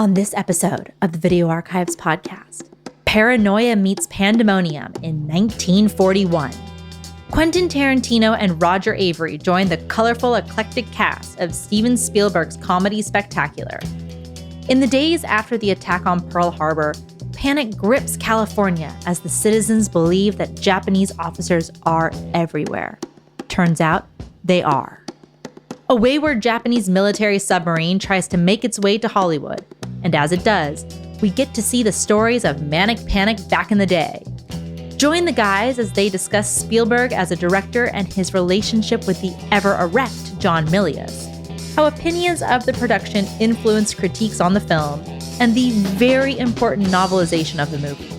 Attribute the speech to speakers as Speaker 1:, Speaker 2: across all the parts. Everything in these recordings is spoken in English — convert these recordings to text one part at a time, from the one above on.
Speaker 1: On this episode of the Video Archives podcast, paranoia meets pandemonium in 1941. Quentin Tarantino and Roger Avary join the colorful, eclectic cast of Steven Spielberg's comedy spectacular. In the days after the attack on Pearl Harbor, panic grips California as the citizens believe that Japanese officers are everywhere. Turns out, they are. A wayward Japanese military submarine tries to make its way to Hollywood, and as it does, we get to see the stories of manic panic back in the day. Join the guys as they discuss Spielberg as a director and his relationship with the ever-erect John Milius, how opinions of the production influenced critiques on the film, and the very important novelization of the movie.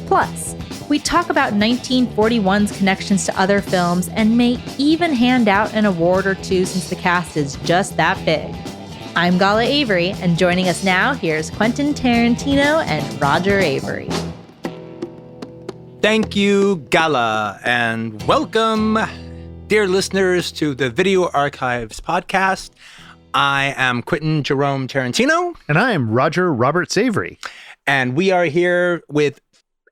Speaker 1: Plus, we talk about 1941's connections to other films and may even hand out an award or two since the cast is just that big. I'm Gala Avary, and joining us now, here's Quentin Tarantino and Roger Avary.
Speaker 2: Thank you, Gala, and welcome, dear listeners, to the Video Archives podcast. I am Quentin Jerome Tarantino.
Speaker 3: And I am Roger Roberts Avary.
Speaker 2: And we are here with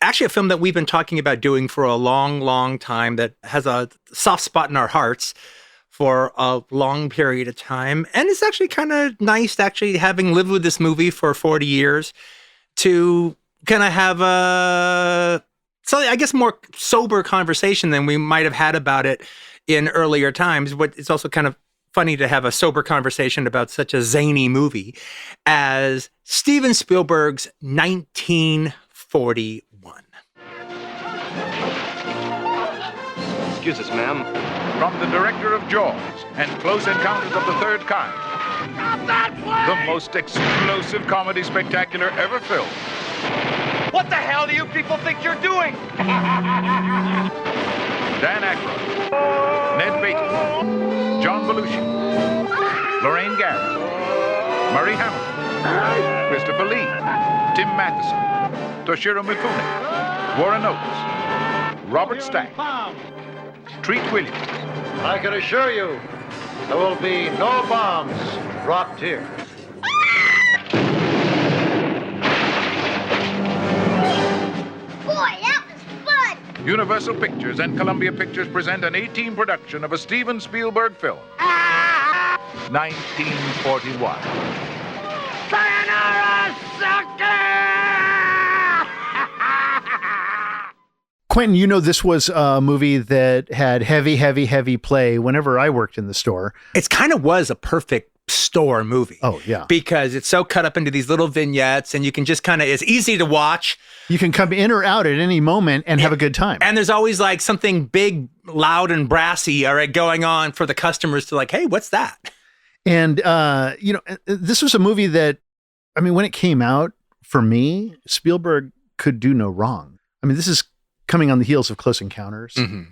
Speaker 2: actually a film that we've been talking about doing for a long, long time that has a soft spot in our hearts for a long period of time. And it's actually kind of nice, actually, having lived with this movie for 40 years, to kind of have I guess more sober conversation than we might have had about it in earlier times. But it's also kind of funny to have a sober conversation about such a zany movie as Steven Spielberg's 1941.
Speaker 4: Excuse us, ma'am.
Speaker 5: From the director of Jaws and Close Encounters of the Third Kind. The most explosive comedy spectacular ever filmed.
Speaker 4: What the hell do you people think you're doing?
Speaker 5: Dan Aykroyd, Ned Beatty, John Milius, Lorraine Gary, Murray Hamilton, Christopher Lee, Tim Matheson, Toshiro Mifune, Warren Oates, Robert Stack, Treat Williams.
Speaker 6: I can assure you, there will be no bombs dropped here.
Speaker 7: Boy, that was fun!
Speaker 5: Universal Pictures and Columbia Pictures present an 18 production of a Steven Spielberg film. 1941.
Speaker 7: Sayonara, sucker!
Speaker 3: Quentin, you know this was a movie that had heavy play whenever I worked in the store.
Speaker 2: It kind of was a perfect store movie.
Speaker 3: Oh, yeah.
Speaker 2: Because it's so cut up into these little vignettes, and you can just it's easy to watch.
Speaker 3: You can come in or out at any moment and have a good time.
Speaker 2: And there's always like something big, loud, and brassy, all right, going on for the customers to like, hey, what's that?
Speaker 3: And, this was a movie that, I mean, when it came out, for me, Spielberg could do no wrong. I mean, this is coming on the heels of Close Encounters. Mm-hmm.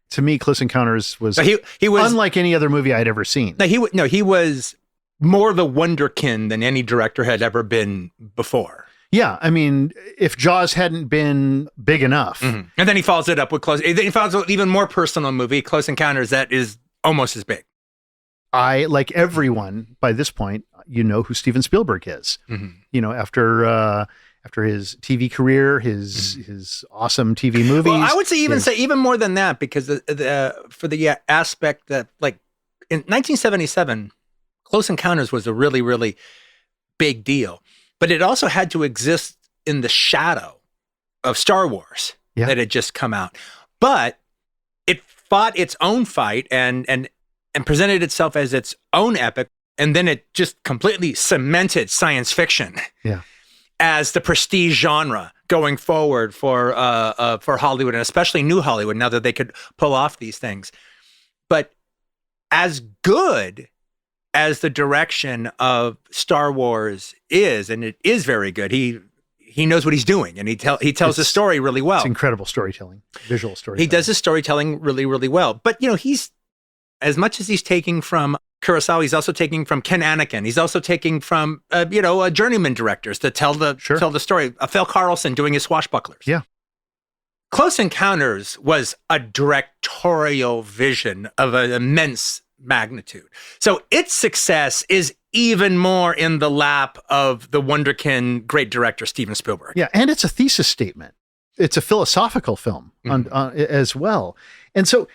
Speaker 3: To me, Close Encounters was, he was unlike any other movie I'd ever seen.
Speaker 2: He was more the wonderkin than any director had ever been before.
Speaker 3: Yeah, I mean, if Jaws hadn't been big enough.
Speaker 2: Mm-hmm. And then he follows it up with he follows an even more personal movie, Close Encounters, that is almost as big.
Speaker 3: I, like everyone by this point, you know who Steven Spielberg is. Mm-hmm. You know, after his TV career, his awesome TV movies.
Speaker 2: Well, I would say even more than that, because for the aspect that, like, in 1977, Close Encounters was a really, really big deal. But it also had to exist in the shadow of Star Wars that had just come out. But it fought its own fight and presented itself as its own epic, and then it just completely cemented science fiction. Yeah. As the prestige genre going forward for Hollywood, and especially New Hollywood, now that they could pull off these things. But as good as the direction of Star Wars is, and it is very good, he knows what he's doing, and he tells the story really well.
Speaker 3: It's incredible storytelling, visual storytelling.
Speaker 2: He does his storytelling really, really well. But, he's, as much as he's taking from Kurosawa, he's also taking from Ken Anakin. He's also taking from, journeyman directors to tell the story. Phil Carlson doing his Swashbucklers.
Speaker 3: Yeah.
Speaker 2: Close Encounters was a directorial vision of an immense magnitude. So its success is even more in the lap of the wonderkin great director Steven Spielberg.
Speaker 3: Yeah, and it's a thesis statement. It's a philosophical film as well. And so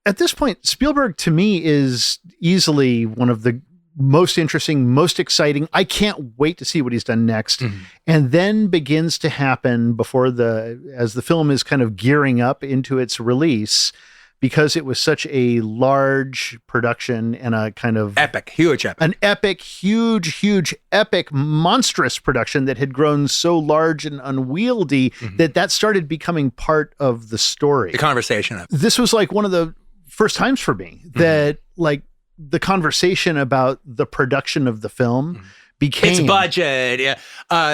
Speaker 3: at this point, Spielberg to me is easily one of the most interesting, most exciting. I can't wait to see what he's done next. And then begins to happen as the film is kind of gearing up into its release, because it was such a large production and a kind of
Speaker 2: Huge epic.
Speaker 3: An epic, huge, epic, monstrous production that had grown so large and unwieldy that started becoming part of the story.
Speaker 2: The conversation of it.
Speaker 3: This was like one of the first times for me that like the conversation about the production of the film became...
Speaker 2: Its budget.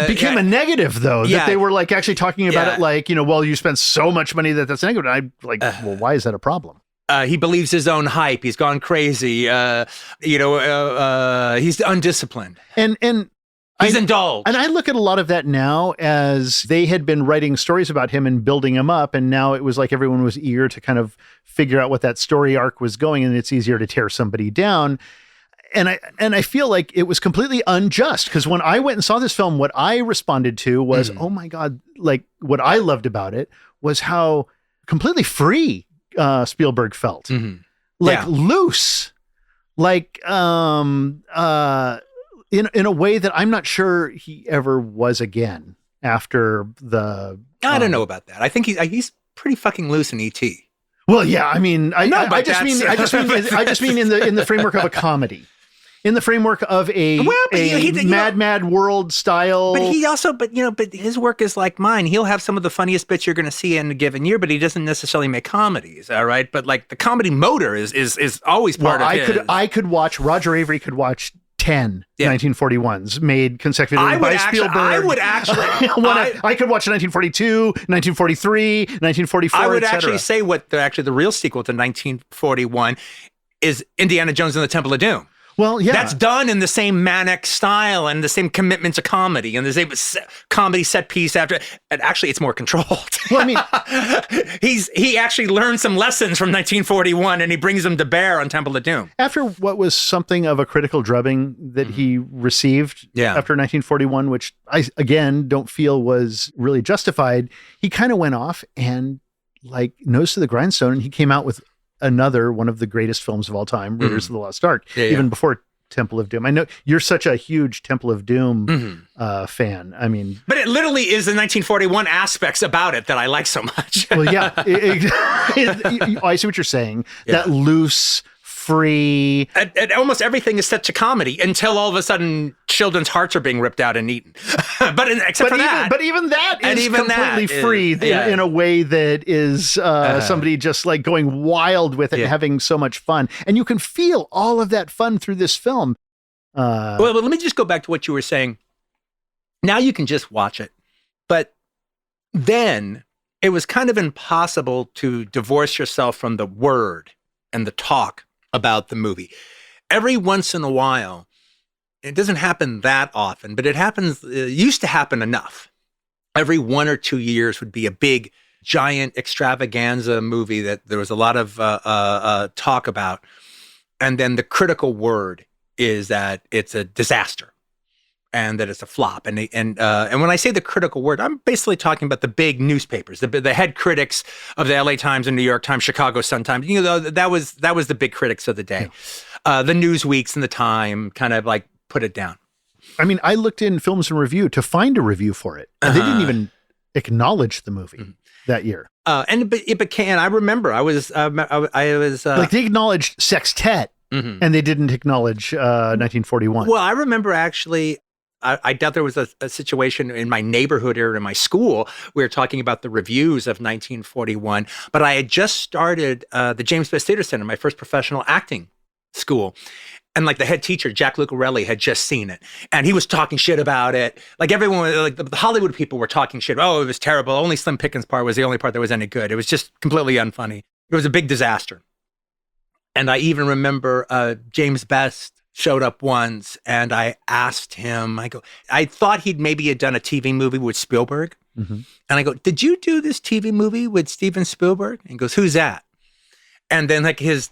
Speaker 3: Became a negative, though, that they were like actually talking about it like, well, you spent so much money that's negative. And I'm like, well, why is that a problem?
Speaker 2: He believes his own hype. He's gone crazy. He's undisciplined.
Speaker 3: And
Speaker 2: he's indulged.
Speaker 3: And I look at a lot of that now as they had been writing stories about him and building him up. And now it was like everyone was eager to kind of figure out what that story arc was going. And it's easier to tear somebody down. And I feel like it was completely unjust, because when I went and saw this film, what I responded to was, oh my God, like what I loved about it was how completely free Spielberg felt. Loose, like in a way that I'm not sure he ever was again after the...
Speaker 2: I don't know about that. I think he's pretty fucking loose in E.T.
Speaker 3: Well, yeah, I mean, I just mean in the framework of a comedy, in the framework of a mad world style.
Speaker 2: But his work is like mine. He'll have some of the funniest bits you're going to see in a given year, but he doesn't necessarily make comedies. All right, but like the comedy motor is always part of his.
Speaker 3: Roger Avary could watch 10 1941s made consecutively by Spielberg.
Speaker 2: I would actually...
Speaker 3: I could watch 1942, 1943, 1944,
Speaker 2: I would actually say the real sequel to 1941 is Indiana Jones and the Temple of Doom.
Speaker 3: Well, yeah.
Speaker 2: That's done in the same manic style and the same commitment to comedy and the same comedy set piece after. And actually, it's more controlled.
Speaker 3: Well, I mean,
Speaker 2: he actually learned some lessons from 1941 and he brings them to bear on Temple of Doom.
Speaker 3: After what was something of a critical drubbing that he received after 1941, which I, again, don't feel was really justified, he kind of went off and like nose to the grindstone, and he came out with another one of the greatest films of all time, Raiders of the Lost Ark, even before Temple of Doom. I know you're such a huge Temple of Doom fan. I mean,
Speaker 2: but it literally is the 1941 aspects about it that I like so much.
Speaker 3: Well, yeah, I see what you're saying. That loose, free.
Speaker 2: And almost everything is set to comedy until all of a sudden children's hearts are being ripped out and eaten. But even that is completely free in a way that is somebody just like going wild with it and having so much fun. And you can feel all of that fun through this film. Well, let me just go back to what you were saying. Now you can just watch it. But then it was kind of impossible to divorce yourself from the word and the talk about the movie. Every once in a while, it doesn't happen that often, but it used to happen enough. Every 1 or 2 years would be a big, giant extravaganza movie that there was a lot of talk about. And then the critical word is that it's a disaster and that it's a flop. And when I say the critical word, I'm basically talking about the big newspapers, the head critics of the LA Times and New York Times, Chicago Sun-Times. That was the big critics of the day. The Newsweeks and the Time kind of like put it down.
Speaker 3: I mean, I looked in Films and Review to find a review for it, and they didn't even acknowledge the movie that year.
Speaker 2: And it became. I remember I was
Speaker 3: like they acknowledged Sextet, and they didn't acknowledge 1941.
Speaker 2: Well, I remember actually. I doubt there was a situation in my neighborhood or in my school. We were talking about the reviews of 1941, but I had just started the James Best Theater Center, my first professional acting school. And like the head teacher, Jack Lucarelli, had just seen it. And he was talking shit about it. Like everyone, like the Hollywood people were talking shit. Oh, it was terrible. Only Slim Pickens' part was the only part that was any good. It was just completely unfunny. It was a big disaster. And I even remember James Best showed up once and I asked him, I thought he'd maybe had done a TV movie with Spielberg. And I go, did you do this TV movie with Steven Spielberg? And he goes, who's that? And then like his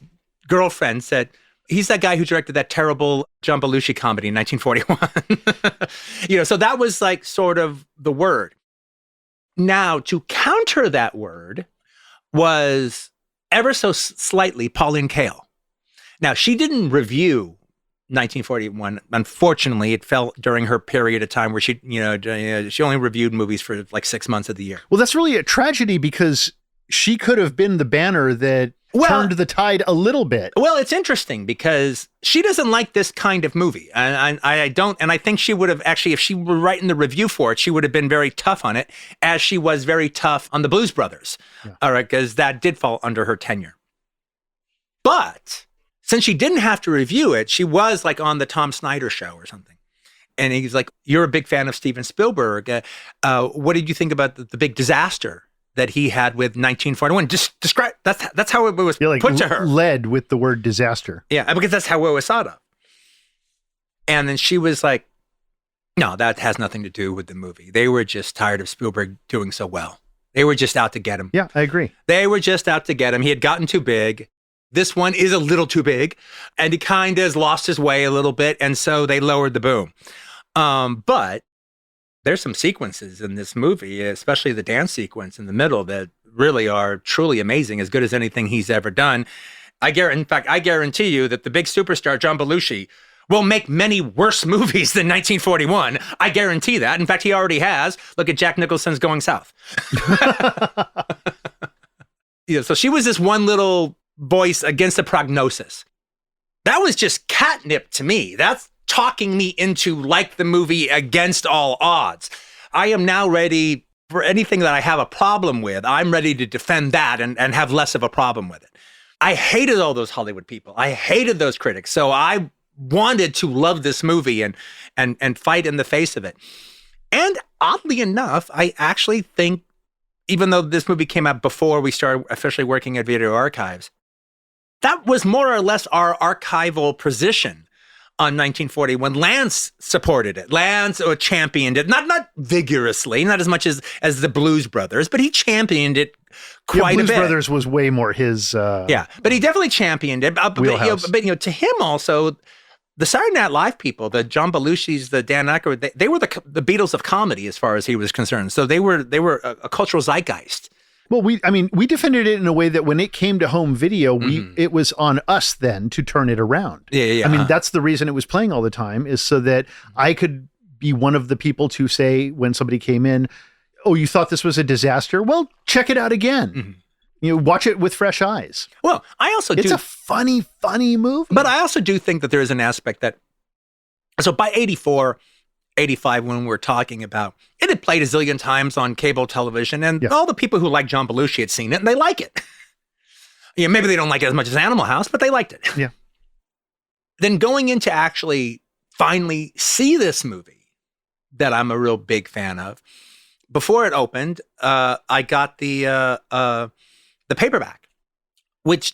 Speaker 2: girlfriend said, He's that guy who directed that terrible John Belushi comedy in 1941. So that was like sort of the word. Now, to counter that word was ever so slightly Pauline Kael. Now, she didn't review 1941. Unfortunately, it fell during her period of time where she only reviewed movies for like 6 months of the year.
Speaker 3: Well, that's really a tragedy because she could have been the banner that turned the tide a little bit.
Speaker 2: Well, it's interesting because she doesn't like this kind of movie. And I don't, and I think she would have actually, if she were writing the review for it, she would have been very tough on it, as she was very tough on the Blues Brothers. Yeah. All right, because that did fall under her tenure. But since she didn't have to review it, she was like on the Tom Snyder show or something. And he's like, "You're a big fan of Steven Spielberg. What did you think about the big disaster that he had with 1941? Just describe." That's how it was put to her.
Speaker 3: Led with the word disaster.
Speaker 2: Yeah, because that's how it was thought of. And then she was like, "No, that has nothing to do with the movie. They were just tired of Spielberg doing so well. They were just out to get him."
Speaker 3: Yeah, I agree.
Speaker 2: They were just out to get him. He had gotten too big. This one is a little too big, and he kind of has lost his way a little bit, and so they lowered the boom. But there's some sequences in this movie, especially the dance sequence in the middle, that really are truly amazing, as good as anything he's ever done. In fact, I guarantee you that the big superstar, John Belushi, will make many worse movies than 1941. I guarantee that. In fact, he already has. Look at Jack Nicholson's Going South. So she was this one little voice against the prognosis. That was just catnip to me. That's talking me into like the movie against all odds. I am now ready for anything that I have a problem with. I'm ready to defend that and have less of a problem with it. I hated all those Hollywood people. I hated those critics. So I wanted to love this movie and fight in the face of it. And oddly enough, I actually think, even though this movie came out before we started officially working at Video Archives, that was more or less our archival position on 1940 when Lance supported it. Lance championed it, not vigorously, not as much as the Blues Brothers, but he championed it quite a bit.
Speaker 3: Blues Brothers was way more his
Speaker 2: but he definitely championed it. But to him also, the Saturday Night Live people, the John Belushi's, the Dan Aykroyd, they were the Beatles of comedy as far as he was concerned. So they were a cultural zeitgeist.
Speaker 3: Well, we defended it in a way that when it came to home video, it was on us then to turn it around.
Speaker 2: Yeah.
Speaker 3: I mean, that's the reason it was playing all the time, is so that I could be one of the people to say when somebody came in, "Oh, you thought this was a disaster? Well, check it out again. Watch it with fresh eyes."
Speaker 2: Well, it's
Speaker 3: a funny movie.
Speaker 2: But I also do think that there is an aspect that, so by 84, 85, when we're talking about, it had played a zillion times on cable television, and all the people who like John Belushi had seen it, and they like it. Maybe they don't like it as much as Animal House, but they liked it.
Speaker 3: Yeah.
Speaker 2: Then going into actually finally see this movie that I'm a real big fan of, before it opened, I got the paperback, which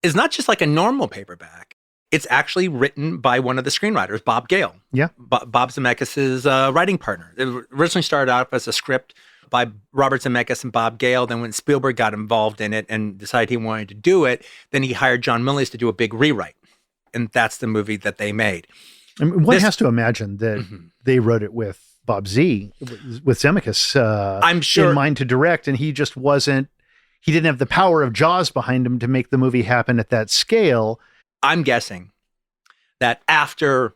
Speaker 2: is not just like a normal paperback. It's actually written by one of the screenwriters, Bob Gale.
Speaker 3: Yeah.
Speaker 2: Bob Zemeckis' writing partner. It originally started out as a script by Robert Zemeckis and Bob Gale. Then when Spielberg got involved in it and decided he wanted to do it, then he hired John Milius to do a big rewrite. And that's the movie that they made.
Speaker 3: I mean, one has to imagine that they wrote it with Bob Z, with Zemeckis
Speaker 2: I'm sure,
Speaker 3: in mind to direct, and he just wasn't, he didn't have the power of Jaws behind him to make the movie happen at that scale. I'm
Speaker 2: guessing that after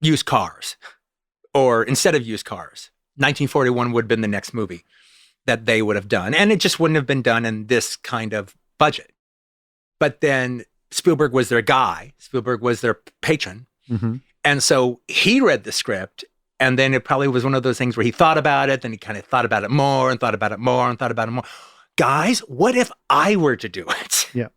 Speaker 2: Used Cars, or instead of Used Cars, 1941 would have been the next movie that they would have done. And it just wouldn't have been done in this kind of budget. But then Spielberg was their guy. Spielberg was their patron. And so he read the script, and then it probably was one of those things where he thought about it, then he kind of thought about it more and thought about it more and thought about it more. Guys, what if I were to do it?
Speaker 3: Yeah.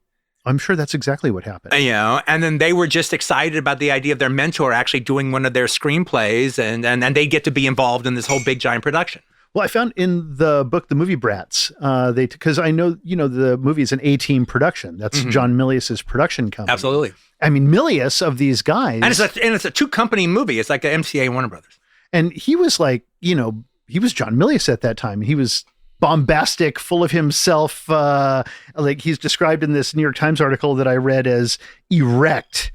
Speaker 3: I'm sure that's exactly what happened.
Speaker 2: And then they were just excited about the idea of their mentor actually doing one of their screenplays, and they get to be involved in this whole big giant production.
Speaker 3: Well, I found in the book, The Movie Brats, because I know, the movie is an A-team production. That's John Milius's production company.
Speaker 2: Absolutely.
Speaker 3: I mean, Milius of these guys.
Speaker 2: And it's a two-company movie. It's like the MCA and Warner Brothers.
Speaker 3: And he was like, he was John Milius at that time. He was bombastic, full of himself, like he's described in this New York Times article that I read as erect.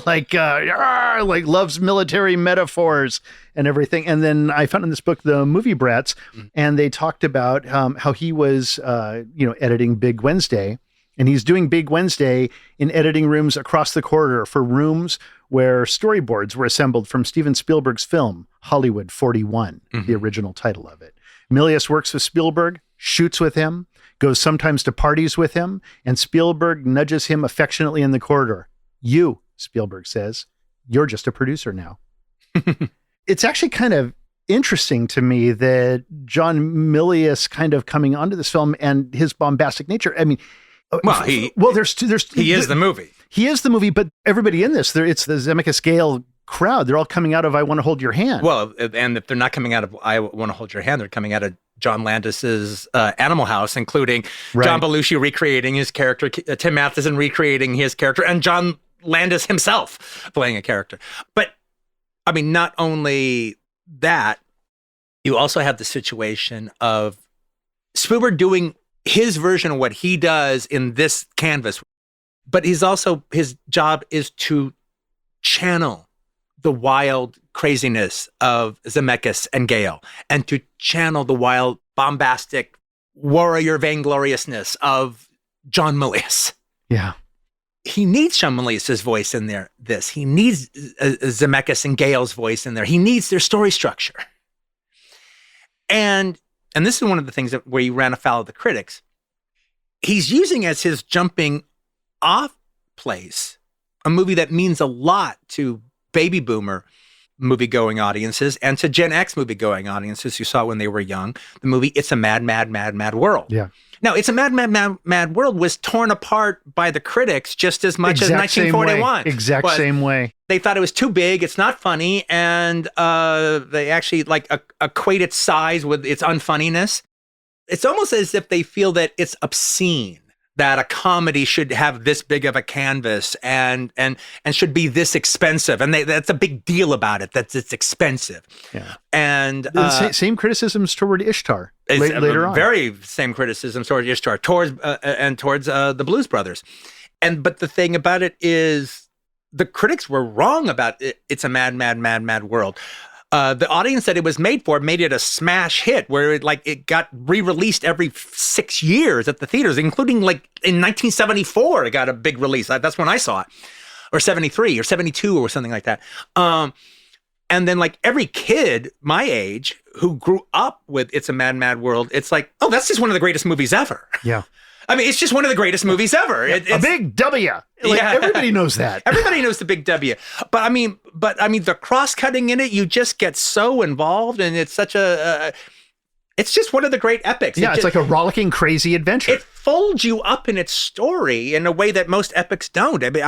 Speaker 3: Like loves military metaphors and everything. And then I found in this book, The Movie Brats, and they talked about how he was, editing Big Wednesday, and he's doing Big Wednesday in editing rooms across the corridor for rooms where storyboards were assembled from Steven Spielberg's film, Hollywood 41, the original title of it. Milius works with Spielberg, shoots with him, goes sometimes to parties with him, and Spielberg nudges him affectionately in the corridor. You, Spielberg says, you're just a producer now. It's actually kind of interesting to me that John Milius kind of coming onto this film and his bombastic nature. I mean, he is the movie. He is the movie, but everybody in this, it's the Zemeckis Gale crowd. They're all coming out of I Want to Hold Your Hand.
Speaker 2: Well, and if they're not coming out of I Want to Hold Your Hand, they're coming out of John Landis's Animal House, including John Belushi recreating his character, Tim Matheson recreating his character, and John Landis himself playing a character. But I mean, not only that, you also have the situation of Spielberg doing his version of what he does in this canvas, but his job is to channel the wild craziness of Zemeckis and Gale, and to channel the wild, bombastic, warrior vaingloriousness of John Milius.
Speaker 3: Yeah.
Speaker 2: He needs John Milius' voice in there. He needs Zemeckis and Gale's voice in there. He needs their story structure. And this is one of the things where he ran afoul of the critics. He's using as his jumping off place a movie that means a lot to baby boomer movie-going audiences and to Gen X movie-going audiences who saw it when they were young. The movie It's a Mad, Mad, Mad, Mad World.
Speaker 3: Yeah.
Speaker 2: Now, It's a Mad, Mad, Mad, Mad World was torn apart by the critics just as much as 1941.
Speaker 3: Same way.
Speaker 2: They thought it was too big, it's not funny, and they actually equate its size with its unfunniness. It's almost as if they feel that it's obscene that a comedy should have this big of a canvas and should be this expensive. And that's a big deal about it, that it's expensive. Yeah. And
Speaker 3: same criticisms toward Ishtar later on. Very
Speaker 2: same criticisms toward Ishtar, towards the Blues Brothers. But the thing about it is the critics were wrong about it. It's a mad, mad, mad, mad world. The audience that it was made for made it a smash hit, where it got re-released every 6 years at the theaters, including in 1974, it got a big release. That's when I saw it, or 73 or 72 or something like that. And then every kid my age who grew up with It's a Mad, Mad World, it's oh, that's just one of the greatest movies ever.
Speaker 3: Yeah.
Speaker 2: I mean, it's just one of the greatest movies ever.
Speaker 3: Yeah, a big W. Everybody knows that.
Speaker 2: Everybody knows the big W. But I mean, the cross-cutting in it, you just get so involved, and it's such it's just one of the great epics.
Speaker 3: Yeah, it's like a rollicking, crazy adventure.
Speaker 2: It folds you up in its story in a way that most epics don't. I mean,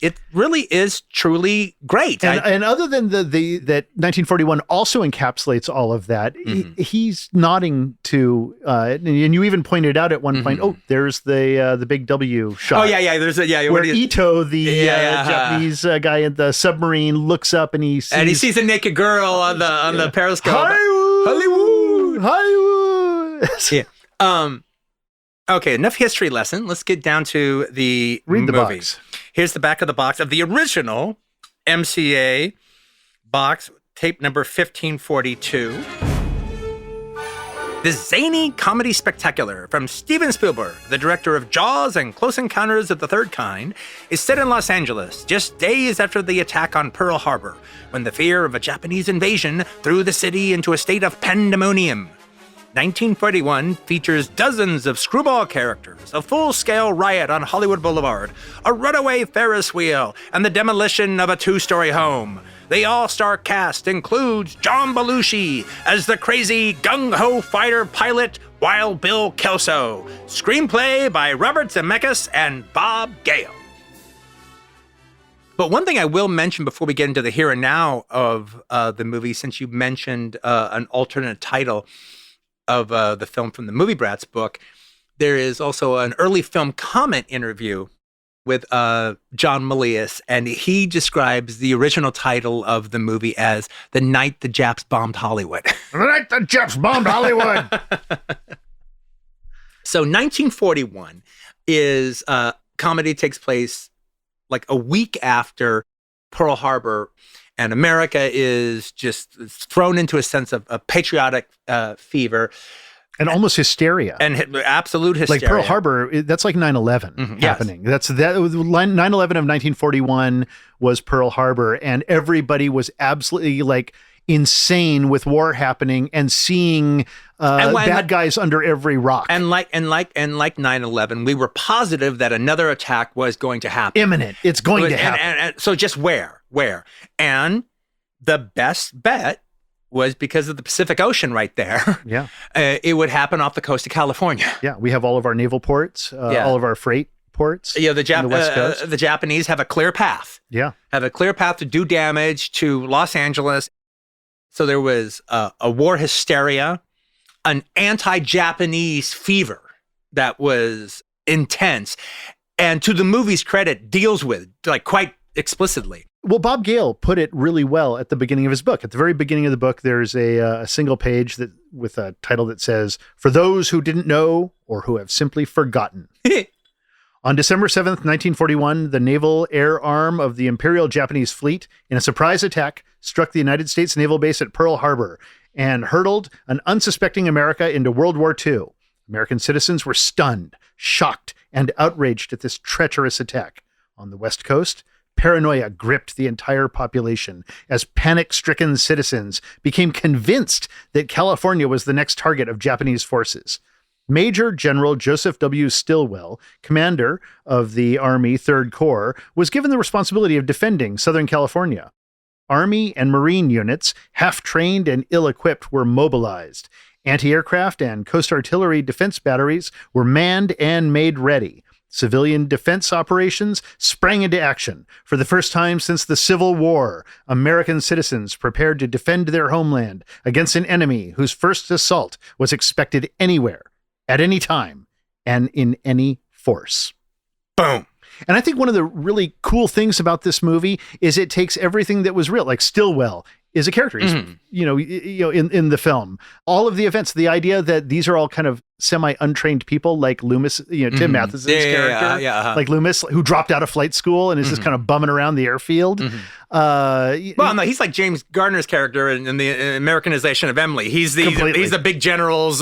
Speaker 2: it really is truly great.
Speaker 3: And other than that 1941 also encapsulates all of that, he's nodding to, and you even pointed out at one point, oh, there's the big W shot.
Speaker 2: Oh yeah,
Speaker 3: where Ito, the Japanese guy in the submarine, looks up and he sees
Speaker 2: a naked girl on the periscope.
Speaker 3: Hollywood.
Speaker 2: Yeah. Okay, enough history lesson. Let's get down to the
Speaker 3: Read the
Speaker 2: movie.
Speaker 3: box.
Speaker 2: Here's the back of the box of the original MCA box, tape number 1542. The zany comedy spectacular from Steven Spielberg, the director of Jaws and Close Encounters of the Third Kind, is set in Los Angeles just days after the attack on Pearl Harbor, when the fear of a Japanese invasion threw the city into a state of pandemonium. 1941 features dozens of screwball characters, a full-scale riot on Hollywood Boulevard, a runaway Ferris wheel, and the demolition of a two-story home. The all-star cast includes John Belushi as the crazy gung-ho fighter pilot Wild Bill Kelso. Screenplay by Robert Zemeckis and Bob Gale. But one thing I will mention before we get into the here and now of the movie, since you mentioned an alternate title of the film from the Movie Brats book, there is also an early film comment interview with John Milius, and he describes the original title of the movie as The Night the Japs Bombed Hollywood.
Speaker 3: The night the Japs bombed Hollywood.
Speaker 2: So 1941 is comedy takes place like a week after Pearl Harbor, and America is just thrown into a sense of patriotic fever.
Speaker 3: And almost hysteria.
Speaker 2: And absolute hysteria.
Speaker 3: Like Pearl Harbor, that's like 9/11 happening. Yes. 9/11 of 1941 was Pearl Harbor, and everybody was absolutely like insane with war happening and seeing bad guys under every rock.
Speaker 2: And like 9/11, we were positive that another attack was going to happen.
Speaker 3: Imminent. It's going to happen.
Speaker 2: And so just where? And the best bet was because of the Pacific Ocean right there.
Speaker 3: Yeah.
Speaker 2: It would happen off the coast of California.
Speaker 3: Yeah. We have all of our naval ports, all of our freight ports.
Speaker 2: Yeah,
Speaker 3: the West Coast.
Speaker 2: The Japanese have a clear path.
Speaker 3: Yeah.
Speaker 2: Have a clear path to do damage to Los Angeles. So there was a war hysteria, an anti-Japanese fever that was intense. And to the movie's credit, deals with, like, quite explicitly.
Speaker 3: Well, Bob Gale put it really well at the beginning of his book. At the very beginning of the book, there's a single page that with a title that says, "For those who didn't know or who have simply forgotten." On December 7th, 1941, the naval air arm of the Imperial Japanese Fleet, in a surprise attack, struck the United States naval base at Pearl Harbor and hurtled an unsuspecting America into World War II. American citizens were stunned, shocked, and outraged at this treacherous attack. On the West Coast, paranoia gripped the entire population as panic-stricken citizens became convinced that California was the next target of Japanese forces. Major General Joseph W. Stilwell, commander of the Army 3rd Corps, was given the responsibility of defending Southern California. Army and Marine units, half-trained and ill-equipped, were mobilized. Anti-aircraft and coast artillery defense batteries were manned and made ready. Civilian defense operations sprang into action. For the first time since the Civil War, American citizens prepared to defend their homeland against an enemy whose first assault was expected anywhere, at any time, and in any force.
Speaker 2: Boom.
Speaker 3: And I think one of the really cool things about this movie is it takes everything that was real, like Stilwell is a character, he's, in the film. All of the events, the idea that these are all kind of semi-untrained people, like Loomis, Tim Matheson's character, like Loomis, who dropped out of flight school and is just kind of bumming around the airfield.
Speaker 2: Well, no, he's like James Garner's character in the Americanization of Emily. He's the big general's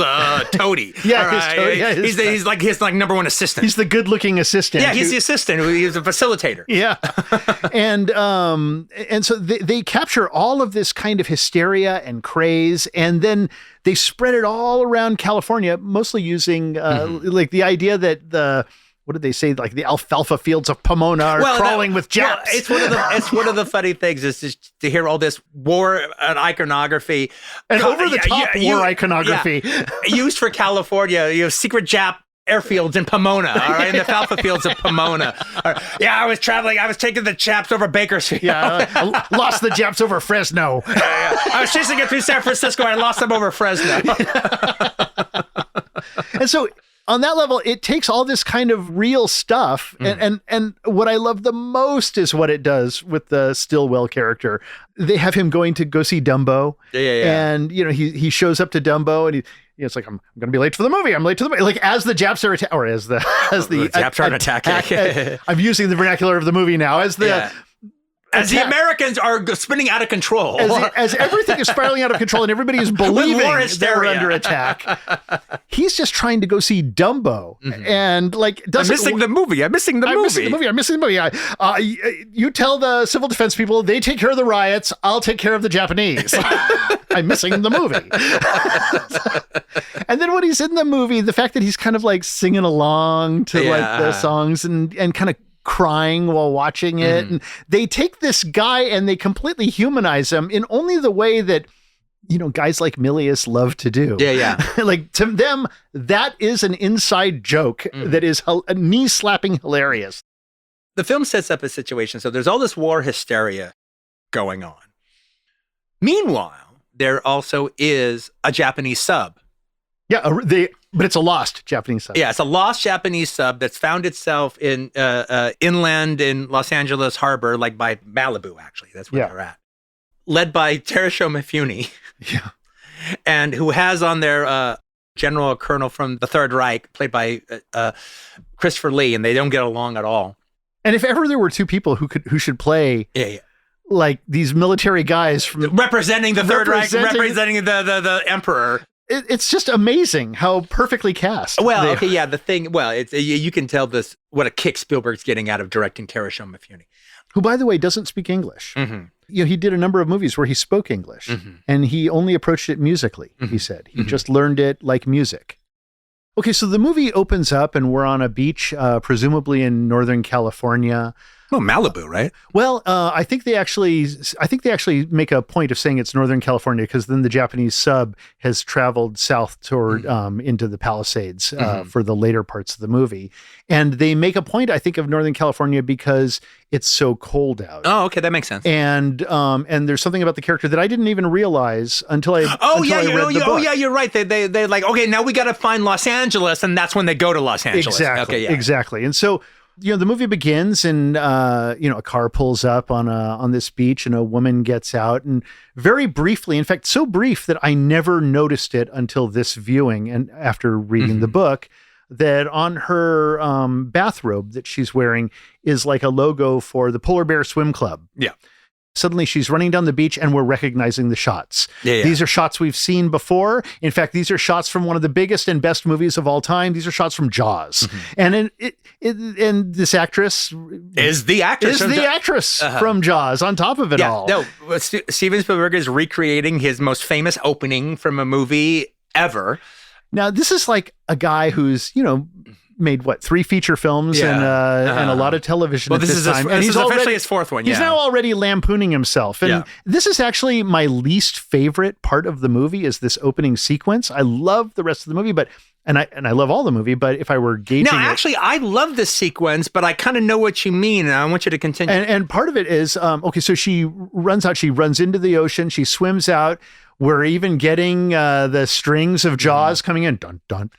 Speaker 2: toady. He's like his number one assistant.
Speaker 3: He's the good-looking assistant.
Speaker 2: Yeah, he's the assistant. He's a facilitator.
Speaker 3: Yeah, and so they capture all of this kind of hysteria and craze, and then they spread it all around California, mostly using like the idea that what did they say? Like the alfalfa fields of Pomona are crawling with Japs.
Speaker 2: Well, it's one of the funny things is just to hear all this war and iconography
Speaker 3: and over the top war iconography
Speaker 2: used for California. Secret Jap airfields in Pomona, all right, in the alfalfa fields of Pomona. I was taking the Japs over Bakersfield.
Speaker 3: I lost the Japs over Fresno.
Speaker 2: I was chasing it through San Francisco. I lost them over Fresno.
Speaker 3: And so on that level, it takes all this kind of real stuff. And what I love the most is what it does with the Stilwell character. They have him going to go see Dumbo. And, he shows up to Dumbo and it's like, I'm going to be late for the movie. I'm late to the movie. Like as the Japs are attacking, or as the
Speaker 2: Japs are attacking.
Speaker 3: I'm using the vernacular of the movie now. As the
Speaker 2: Americans are spinning out of control.
Speaker 3: As everything is spiraling out of control and everybody is believing they're under attack, he's just trying to go see Dumbo. And like,
Speaker 2: I'm missing the movie. I'm missing the movie.
Speaker 3: You tell the civil defense people, they take care of the riots. I'll take care of the Japanese. I'm missing the movie. And then when he's in the movie, the fact that he's kind of like singing along to like the songs and kind of crying while watching it. And they take this guy and they completely humanize him in only the way that, guys like Milius love to do. Like to them, that is an inside joke that is knee-slapping hilarious.
Speaker 2: The film sets up a situation. So there's all this war hysteria going on. Meanwhile, there also is a Japanese sub.
Speaker 3: Yeah, But it's a lost Japanese sub.
Speaker 2: Yeah, it's a lost Japanese sub that's found itself in inland in Los Angeles harbor, like by Malibu, actually. That's where they're at. Led by Terasho Mifune.
Speaker 3: Yeah.
Speaker 2: And who has on there General or Colonel from the Third Reich, played by Christopher Lee, and they don't get along at all.
Speaker 3: And if ever there were two people who should play like these military guys from
Speaker 2: representing the Third Reich, representing the Emperor.
Speaker 3: It's just amazing how perfectly cast.
Speaker 2: Well, okay, yeah, the thing, well, it's you can tell this what a kick Spielberg's getting out of directing Terasho Mifune.
Speaker 3: Who, by the way, doesn't speak English.
Speaker 2: Mm-hmm.
Speaker 3: You know, he did a number of movies where he spoke English, and he only approached it musically, he said. He just learned it like music. Okay, so the movie opens up, and we're on a beach, presumably in Northern California.
Speaker 2: Oh, Malibu, right?
Speaker 3: Well, I think they actually make a point of saying it's Northern California because then the Japanese sub has traveled south toward into the Palisades for the later parts of the movie, and they make a point, I think, of Northern California because it's so cold out.
Speaker 2: Oh, okay, that makes sense.
Speaker 3: And there's something about the character that I didn't even realize until I read the book.
Speaker 2: Oh yeah, you're right. They like, okay, now we got to find Los Angeles, and that's when they go to Los Angeles.
Speaker 3: Exactly.
Speaker 2: Okay, yeah.
Speaker 3: Exactly. And so, you know, the movie begins and, a car pulls up on this beach and a woman gets out, and very briefly, in fact, so brief that I never noticed it until this viewing and after reading the book, that on her bathrobe that she's wearing is like a logo for the Polar Bear Swim Club.
Speaker 2: Yeah.
Speaker 3: Suddenly she's running down the beach and we're recognizing the shots.
Speaker 2: Yeah.
Speaker 3: These are shots we've seen before. In fact, these are shots from one of the biggest and best movies of all time. These are shots from Jaws. And and this actress
Speaker 2: is the actress
Speaker 3: from Jaws on top of it all.
Speaker 2: No, Steven Spielberg is recreating his most famous opening from a movie ever.
Speaker 3: Now, this is like a guy who's, made 3 feature films and a lot of television at this time.
Speaker 2: And he's officially his 4th one.
Speaker 3: He's now already lampooning himself. And this is actually my least favorite part of the movie is this opening sequence. I love the rest of the movie, and I love all the movie, but if I were gauging
Speaker 2: actually, I love this sequence, but I kind of know what you mean, and I want you to continue.
Speaker 3: And part of it is, so she runs out, she runs into the ocean, she swims out. We're even getting the strings of Jaws coming in. Dun, dun.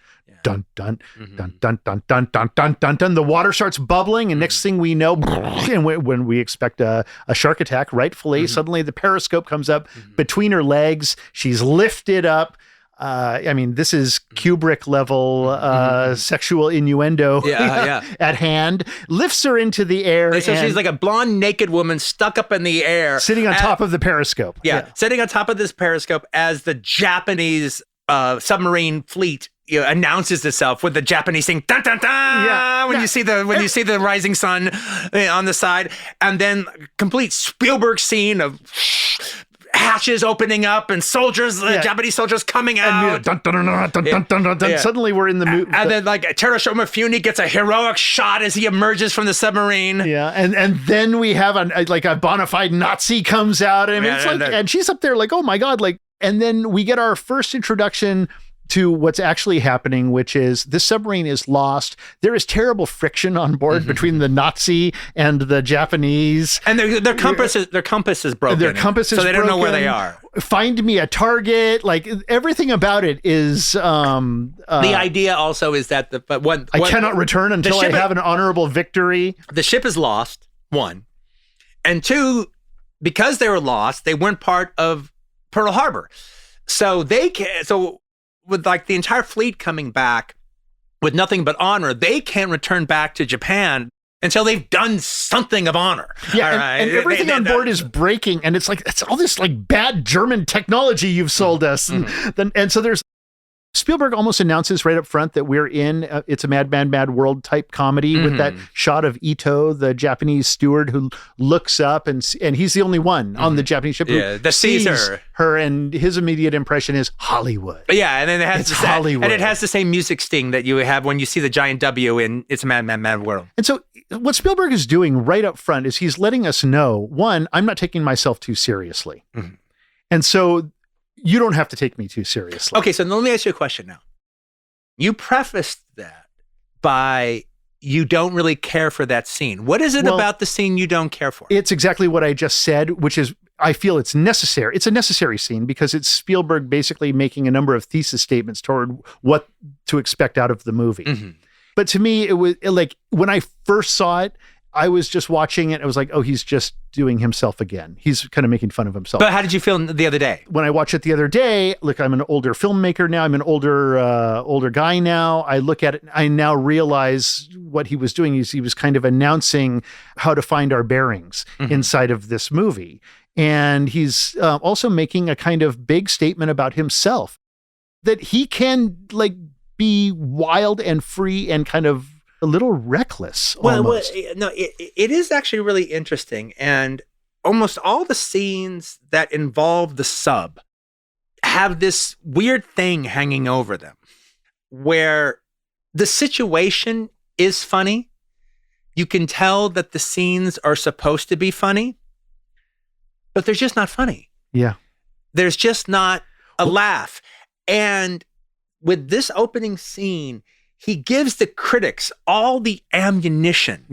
Speaker 3: Dun, dun, dun, dun, dun, dun, dun, dun, dun, dun. The water starts bubbling, and next thing we know, and when we expect a shark attack, rightfully, suddenly the periscope comes up between her legs. She's lifted up. This is Kubrick level sexual innuendo at hand. Lifts her into the air.
Speaker 2: So she's like a blonde, naked woman stuck up in the air.
Speaker 3: Sitting on top of the periscope.
Speaker 2: Sitting on top of this periscope as the Japanese submarine fleet announces itself with the Japanese thing, dun dun dun. When you see the rising sun on the side, and then complete Spielberg scene of hatches opening up and soldiers, Japanese soldiers coming out.
Speaker 3: And dun, dun, dun, dun, dun, dun, dun, dun, dun. Suddenly we're in the movie.
Speaker 2: And then like Terasho Mifune gets a heroic shot as he emerges from the submarine.
Speaker 3: Yeah, and then we have a bona fide Nazi comes out. I mean, and she's up there like, oh my God, and then we get our first introduction to what's actually happening, which is this submarine is lost. There is terrible friction on board between the Nazi and the Japanese.
Speaker 2: And their compass is broken.
Speaker 3: Their compass is
Speaker 2: so they don't
Speaker 3: broken.
Speaker 2: know where they are.
Speaker 3: Find me a target. Like everything about it is
Speaker 2: the idea also is that
Speaker 3: I cannot return until I have an honorable victory.
Speaker 2: The ship is lost, 1. And 2, because they were lost, they weren't part of Pearl Harbor. So with like the entire fleet coming back with nothing but honor, they can't return back to Japan until they've done something of honor.
Speaker 3: Yeah, and everything on board is breaking, and it's like, it's all this like bad German technology you've sold us. And so there's Spielberg almost announces right up front that we're in It's a Mad, Mad, Mad World type comedy with that shot of Ito, the Japanese steward, who looks up and he's the only one on the Japanese ship who sees her, and his immediate impression is Hollywood.
Speaker 2: Yeah, and then
Speaker 3: it's Hollywood.
Speaker 2: And it has the same music sting that you have when you see the giant W in It's a Mad, Mad, Mad World.
Speaker 3: And so what Spielberg is doing right up front is he's letting us know, 1, I'm not taking myself too seriously. And so you don't have to take me too seriously.
Speaker 2: Okay, so let me ask you a question now. You prefaced that by you don't really care for that scene. What is it about the scene you don't care for?
Speaker 3: It's exactly what I just said, which is I feel it's necessary. It's a necessary scene because it's Spielberg basically making a number of thesis statements toward what to expect out of the movie.
Speaker 2: Mm-hmm.
Speaker 3: But to me, it was like when I first saw it, I was just watching it. I was like, oh, he's just doing himself again. He's kind of making fun of himself.
Speaker 2: But how did you feel the other day?
Speaker 3: When I watched it the other day, look, I'm an older filmmaker now. I'm an older guy now. I look at it. I now realize what he was doing is he was kind of announcing how to find our bearings inside of this movie. And he's also making a kind of big statement about himself that he can like be wild and free and kind of a little reckless. Almost.
Speaker 2: No, it is actually really interesting. And almost all the scenes that involve the sub have this weird thing hanging over them where the situation is funny. You can tell that the scenes are supposed to be funny, but they're just not funny.
Speaker 3: Yeah.
Speaker 2: There's just not a laugh. And with this opening scene, he gives the critics all the ammunition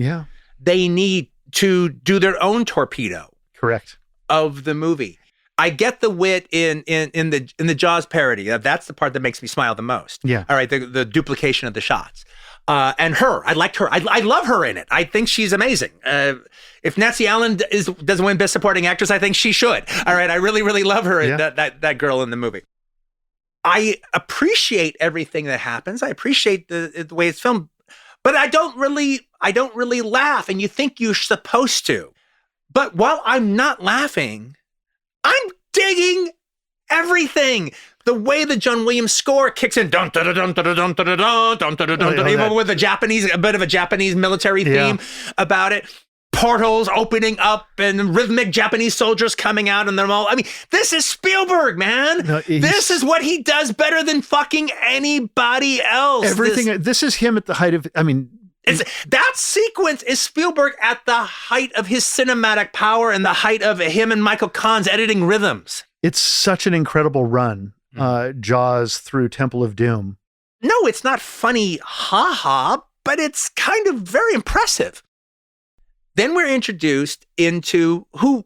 Speaker 2: they need to do their own torpedo.
Speaker 3: Correct.
Speaker 2: Of the movie. I get the wit in the Jaws parody. That's the part that makes me smile the most.
Speaker 3: Yeah.
Speaker 2: All right, the duplication of the shots. And her, I liked her. I love her in it. I think she's amazing. If Nancy Allen doesn't win Best Supporting Actress, I think she should. All right, I really, really love her. That girl in the movie. I appreciate everything that happens. I appreciate the way it's filmed, but I don't really laugh. And you think you're supposed to, but while I'm not laughing, I'm digging everything. The way the John Milius score kicks in, dun dun dun dun dun dun dun dun dun dun, even with a bit of a Japanese military theme about it. Portals opening up and rhythmic Japanese soldiers coming out and they're all, I mean, this is Spielberg, man. No, this is what he does better than fucking anybody else.
Speaker 3: Everything. This is him at the height of,
Speaker 2: that sequence is Spielberg at the height of his cinematic power and the height of him and Michael Kahn's editing rhythms.
Speaker 3: It's such an incredible run, Jaws through Temple of Doom.
Speaker 2: No, it's not funny, ha-ha, but it's kind of very impressive. Then we're introduced into who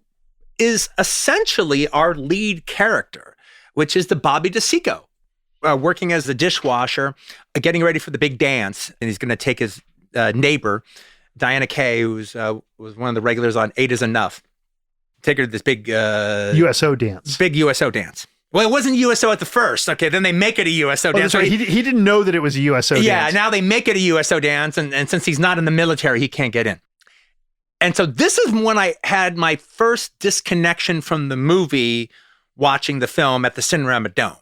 Speaker 2: is essentially our lead character, which is the Bobby DeSico, working as the dishwasher, getting ready for the big dance. And he's going to take his neighbor, Diana Kay, who was one of the regulars on 8 is Enough, take her to this big
Speaker 3: USO dance.
Speaker 2: Big USO dance. Well, it wasn't USO at the first. Okay, then they make it a USO dance.
Speaker 3: Right. He didn't know that it was a USO dance.
Speaker 2: Yeah, now they make it a USO dance. And since he's not in the military, he can't get in. And so this is when I had my first disconnection from the movie watching the film at the Cinerama Dome.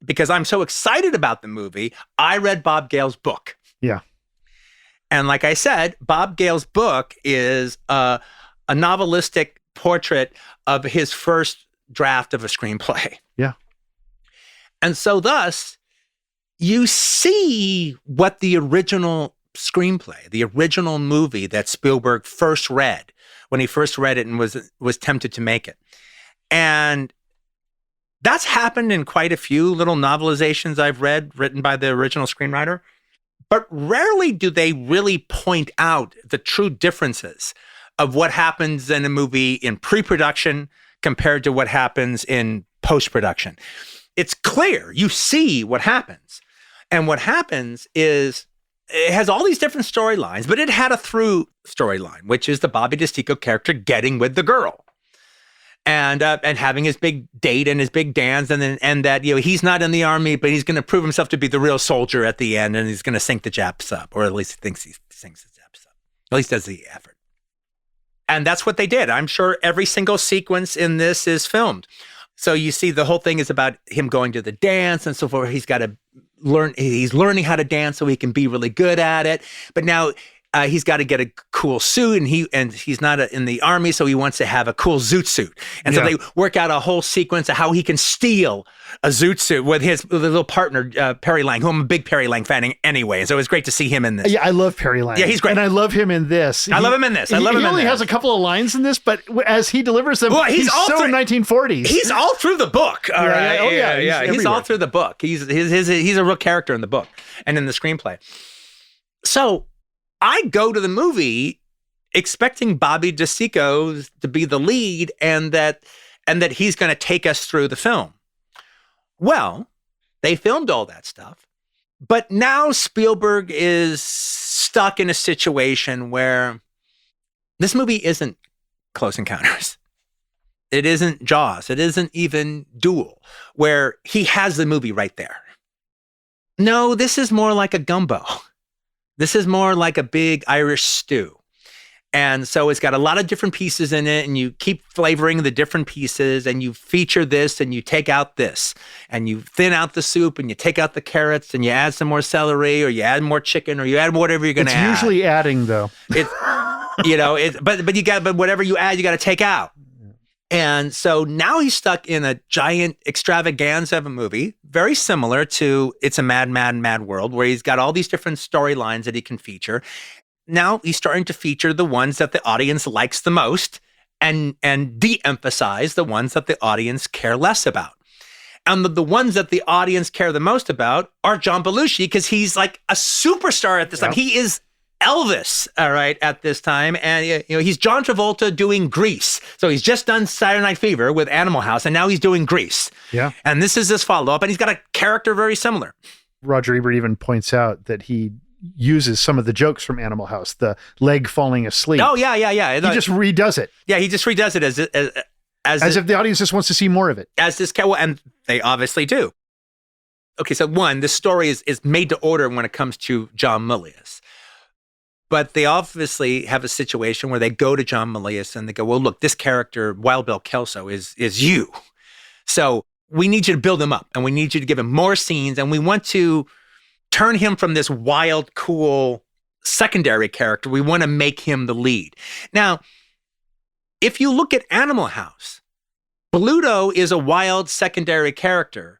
Speaker 2: Because I'm so excited about the movie, I read Bob Gale's book.
Speaker 3: Yeah.
Speaker 2: And like I said, Bob Gale's book is a novelistic portrait of his first draft of a screenplay.
Speaker 3: Yeah.
Speaker 2: And so thus, you see what the original screenplay, the original movie that Spielberg first read when he first read it and was tempted to make it. And that's happened in quite a few little novelizations I've read written by the original screenwriter. But rarely do they really point out the true differences of what happens in a movie in pre-production compared to what happens in post-production. It's clear. You see what happens. And what happens is it has all these different storylines, but it had a through storyline, which is the Bobby DeSico character getting with the girl. And having his big date and his big dance, and that he's not in the army, but he's going to prove himself to be the real soldier at the end, and he's going to sink the Japs up, or at least he thinks he sinks the Japs up. At least does the effort. And that's what they did. I'm sure every single sequence in this is filmed. So you see, the whole thing is about him going to the dance and so forth. He's got to learn. He's learning how to dance so he can be really good at it. But now he's got to get a cool suit, and he's not in the army, so he wants to have a cool zoot suit. And so they work out a whole sequence of how he can steal a zoot suit with his little partner, Perry Lang, who I'm a big Perry Lang fan anyway. And so it was great to see him in this.
Speaker 3: Yeah, I love Perry Lang.
Speaker 2: Yeah, he's great.
Speaker 3: And I love him in this.
Speaker 2: He only
Speaker 3: has a couple of lines in this, but as he delivers them, he's so 1940s.
Speaker 2: He's all through the book. All right.
Speaker 3: Yeah.
Speaker 2: He's all through the book. He's a real character in the book and in the screenplay. So I go to the movie expecting Bobby DeSico to be the lead and that he's going to take us through the film. Well, they filmed all that stuff. But now Spielberg is stuck in a situation where this movie isn't Close Encounters. It isn't Jaws. It isn't even Duel, where he has the movie right there. No, this is more like a gumbo. This is more like a big Irish stew. And so it's got a lot of different pieces in it, and you keep flavoring the different pieces, and you feature this, and you take out this, and you thin out the soup, and you take out the carrots, and you add some more celery, or you add more chicken, or you add whatever you're going to add.
Speaker 3: It's usually adding, though.
Speaker 2: But whatever you add, you got to take out. And so now he's stuck in a giant extravaganza of a movie, very similar to It's a Mad, Mad, Mad World, where he's got all these different storylines that he can feature. Now he's starting to feature the ones that the audience likes the most and de-emphasize the ones that the audience care less about. And the ones that the audience care the most about are John Belushi, because he's like a superstar at this time. He is Elvis, all right, at this time. And he's John Travolta doing Grease. So he's just done Saturday Night Fever with Animal House, and now he's doing Grease.
Speaker 3: Yeah.
Speaker 2: And this is his follow-up, and he's got a character very similar.
Speaker 3: Roger Ebert even points out that he uses some of the jokes from Animal House, the leg falling asleep.
Speaker 2: Oh, yeah.
Speaker 3: He just redoes it.
Speaker 2: Yeah, he just redoes it as
Speaker 3: if the audience just wants to see more of it.
Speaker 2: As this, and they obviously do. Okay, so one, this story is made to order when it comes to John Milius. But they obviously have a situation where they go to John Milius and they go, well, look, this character, Wild Bill Kelso, is you. So we need you to build him up, and we need you to give him more scenes, and we want to turn him from this wild, cool secondary character. We want to make him the lead. Now, if you look at Animal House, Bluto is a wild secondary character,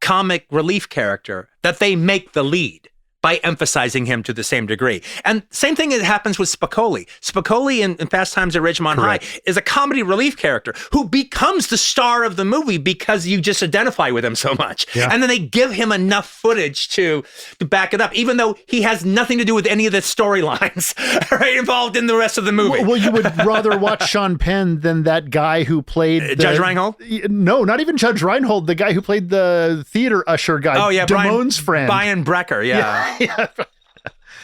Speaker 2: comic relief character that they make the lead by emphasizing him to the same degree. And same thing that happens with Spicoli. Spicoli in Fast Times at Ridgemont High is a comedy relief character who becomes the star of the movie because you just identify with him so much. Yeah. And then they give him enough footage to back it up, even though he has nothing to do with any of the storylines right, involved in the rest of the movie.
Speaker 3: Well, you would rather watch Sean Penn than that guy who played
Speaker 2: Judge Reinhold?
Speaker 3: No, not even Judge Reinhold, the guy who played the theater usher guy.
Speaker 2: Oh, yeah.
Speaker 3: Damone's friend.
Speaker 2: Brian Brecker, yeah.
Speaker 3: Yeah.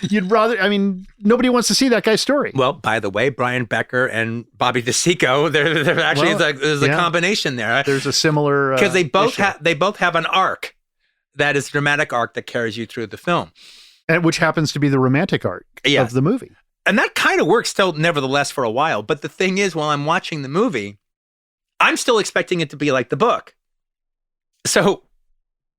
Speaker 3: You'd rather, nobody wants to see that guy's story.
Speaker 2: Well, by the way, Brian Becker and Bobby DeSico, they're actually, there's a combination there.
Speaker 3: There's a similar
Speaker 2: because they both have an arc that is a dramatic arc that carries you through the film.
Speaker 3: And which happens to be the romantic arc of the movie.
Speaker 2: And that kind of works still, nevertheless, for a while. But the thing is, while I'm watching the movie, I'm still expecting it to be like the book. So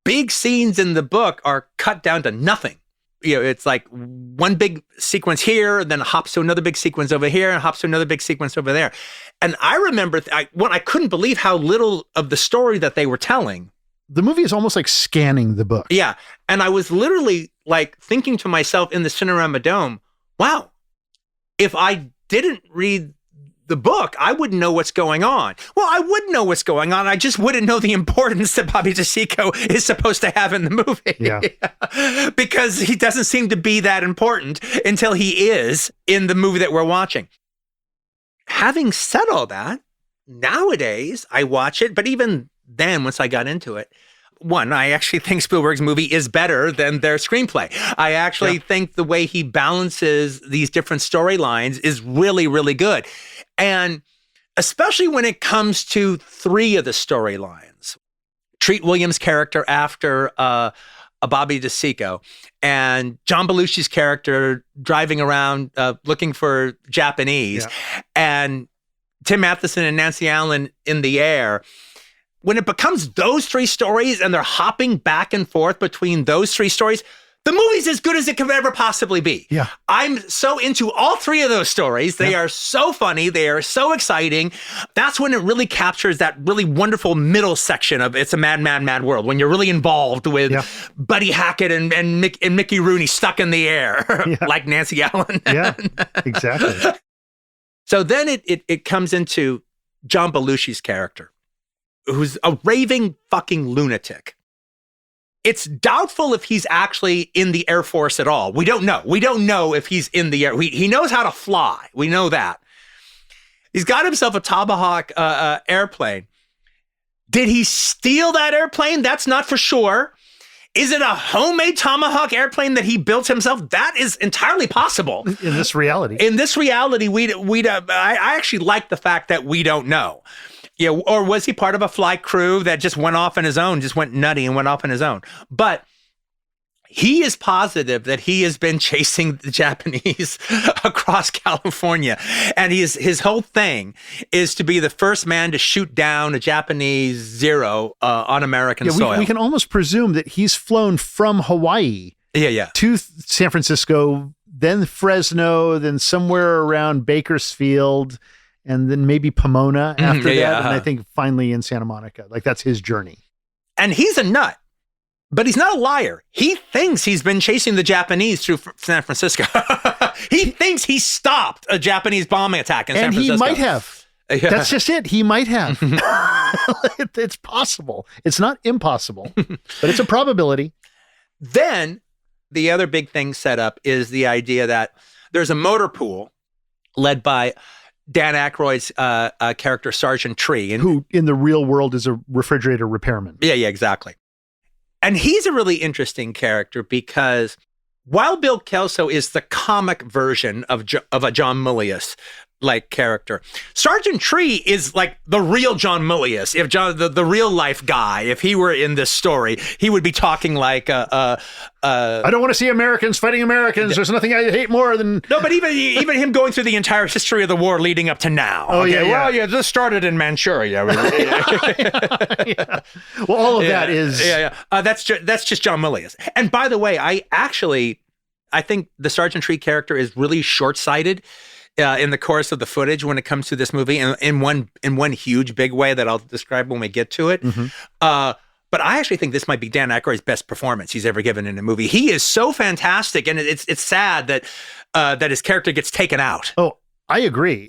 Speaker 2: big scenes in the book are cut down to nothing. It's like one big sequence here, and then hops to another big sequence over here, and hops to another big sequence over there. And I remember, I couldn't believe how little of the story that they were telling.
Speaker 3: The movie is almost like scanning the book.
Speaker 2: Yeah. And I was literally like thinking to myself in the Cinerama Dome, wow, if I didn't read the book, I wouldn't know what's going on. Well, I would know what's going on. I just wouldn't know the importance that Bobby DeSico is supposed to have in the movie.
Speaker 3: Yeah.
Speaker 2: Because he doesn't seem to be that important until he is in the movie that we're watching. Having said all that, nowadays I watch it, but even then, once I got into it, one, I actually think Spielberg's movie is better than their screenplay. I actually think the way he balances these different storylines is really, really good. And especially when it comes to three of the storylines, Treat Williams' character after a Bobby DeSico, and John Belushi's character driving around looking for Japanese, and Tim Matheson and Nancy Allen in the air. When it becomes those three stories and they're hopping back and forth between those three stories, the movie's as good as it could ever possibly be.
Speaker 3: Yeah.
Speaker 2: I'm so into all three of those stories. They are so funny. They are so exciting. That's when it really captures that really wonderful middle section of It's a Mad, Mad, Mad World, when you're really involved with Buddy Hackett and Mickey Rooney stuck in the air, like Nancy Allen.
Speaker 3: Yeah, exactly.
Speaker 2: So then it comes into John Belushi's character, who's a raving fucking lunatic. It's doubtful if he's actually in the Air Force at all. We don't know. We don't know if he's in the air. He knows how to fly. We know that. He's got himself a Tomahawk airplane. Did he steal that airplane? That's not for sure. Is it a homemade Tomahawk airplane that he built himself? That is entirely possible.
Speaker 3: In this reality.
Speaker 2: In this reality, I actually like the fact that we don't know. Yeah, or was he part of a flight crew that just went off on his own, just went nutty and went off on his own? But he is positive that he has been chasing the Japanese across California. And his whole thing is to be the first man to shoot down a Japanese Zero on American soil.
Speaker 3: We can almost presume that he's flown from Hawaii to San Francisco, then Fresno, then somewhere around Bakersfield, and then maybe Pomona after that. And I think finally in Santa Monica. Like, that's his journey.
Speaker 2: And he's a nut, but he's not a liar. He thinks he's been chasing the Japanese through San Francisco. He thinks he stopped a Japanese bombing attack in San Francisco.
Speaker 3: And he might have. Yeah. That's just it. He might have. It's possible. It's not impossible, but it's a probability.
Speaker 2: Then the other big thing set up is the idea that there's a motor pool led by Dan Aykroyd's character, Sergeant Tree.
Speaker 3: Who in the real world is a refrigerator repairman.
Speaker 2: Yeah, exactly. And he's a really interesting character because Wild Bill Kelso is the comic version of a John Milius like character. Sergeant Tree is like the real John Milius. If the real life guy, if he were in this story, he would be talking like I
Speaker 3: don't want to see Americans fighting Americans. There's nothing I hate more than
Speaker 2: no. But even him going through the entire history of the war leading up to now.
Speaker 3: Oh okay,
Speaker 2: well, this started in Manchuria.
Speaker 3: Yeah. Well, all of that is
Speaker 2: that's just John Milius. And by the way, I think the Sergeant Tree character is really short-sighted. In the course of the footage when it comes to this movie, in one huge big way that I'll describe when we get to it.
Speaker 3: Mm-hmm.
Speaker 2: But I actually think this might be Dan Aykroyd's best performance he's ever given in a movie. He is so fantastic, and it's sad that his character gets taken out.
Speaker 3: Oh, I agree.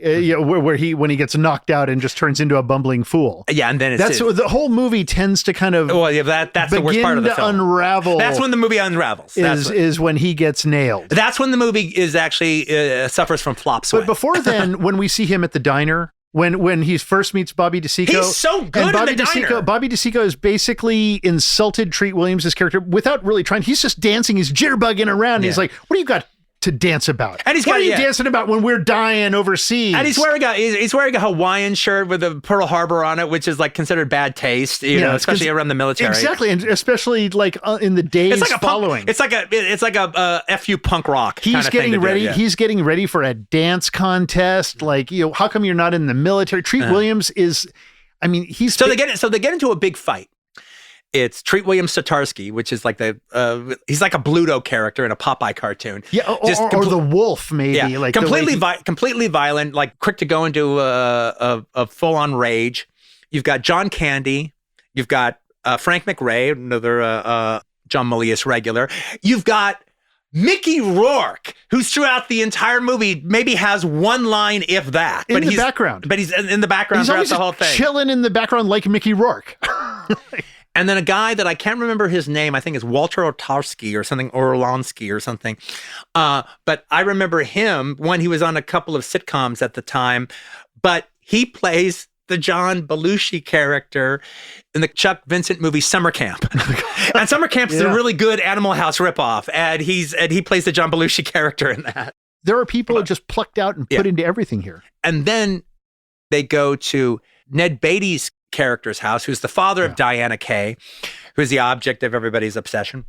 Speaker 3: When he gets knocked out and just turns into a bumbling fool.
Speaker 2: Yeah, and then
Speaker 3: the whole movie tends to kind of
Speaker 2: that's the worst part of the film.
Speaker 3: Unravel.
Speaker 2: That's when the movie unravels.
Speaker 3: Is when he gets nailed.
Speaker 2: That's when the movie is actually suffers from flop sweat.
Speaker 3: But before then, when we see him at the diner. When he first meets Bobby DeSico.
Speaker 2: He's so good in the diner.
Speaker 3: Bobby DeSico has basically insulted Treat Williams' character without really trying. He's just dancing. He's jitterbugging around. Yeah. He's like, what do you got to dance about?
Speaker 2: And
Speaker 3: what are you dancing about when we're dying overseas?
Speaker 2: And he's wearing a Hawaiian shirt with a Pearl Harbor on it, which is like considered bad taste, especially around the military.
Speaker 3: Exactly, and especially like in the days following.
Speaker 2: It's like a FU punk rock.
Speaker 3: He's getting ready. Yeah. He's getting ready for a dance contest. Like, how come you're not in the military? Treat Williams is. I mean, he's
Speaker 2: they get into a big fight. It's Treat Williams Satarsky, which is like he's like a Bluto character in a Popeye cartoon.
Speaker 3: Yeah, or the wolf, maybe.
Speaker 2: Yeah,
Speaker 3: like
Speaker 2: completely violent, like quick to go into a full-on rage. You've got John Candy. You've got Frank McRae, another John Milius regular. You've got Mickey Rourke, who's throughout the entire movie maybe has one line, if that.
Speaker 3: But he's background.
Speaker 2: But he's in the background throughout the whole thing.
Speaker 3: Chilling in the background like Mickey Rourke.
Speaker 2: And then a guy that I can't remember his name, I think it's Walter Otarski or something, Orlonsky or something. But I remember him when he was on a couple of sitcoms at the time. But he plays the John Belushi character in the Chuck Vincent movie Summer Camp. And Summer Camp is a really good Animal House ripoff. And he plays the John Belushi character in that.
Speaker 3: There are people just plucked out and put into everything here.
Speaker 2: And then they go to Ned Beatty's character's house, who's the father of Diana Kaye, who's the object of everybody's obsession,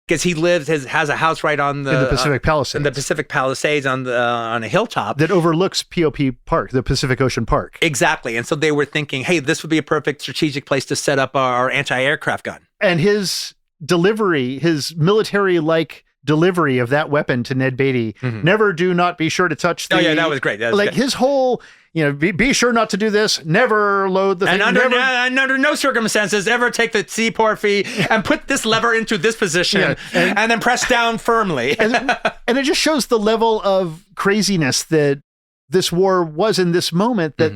Speaker 2: because he has a house right on the
Speaker 3: Pacific Palisades.
Speaker 2: In the Pacific Palisades on a hilltop
Speaker 3: that overlooks POP Park, the Pacific Ocean Park.
Speaker 2: Exactly, and so they were thinking, hey, this would be a perfect strategic place to set up our anti-aircraft gun.
Speaker 3: And his delivery, his military-like delivery of that weapon to Ned Beatty, never do not be sure to touch the...
Speaker 2: Oh yeah, that was great. That was
Speaker 3: like good. His whole... be sure not to do this. Never load the thing.
Speaker 2: And under no circumstances ever take the seaport fee and put this lever into this position and then press down firmly.
Speaker 3: and it just shows the level of craziness that this war was in this moment that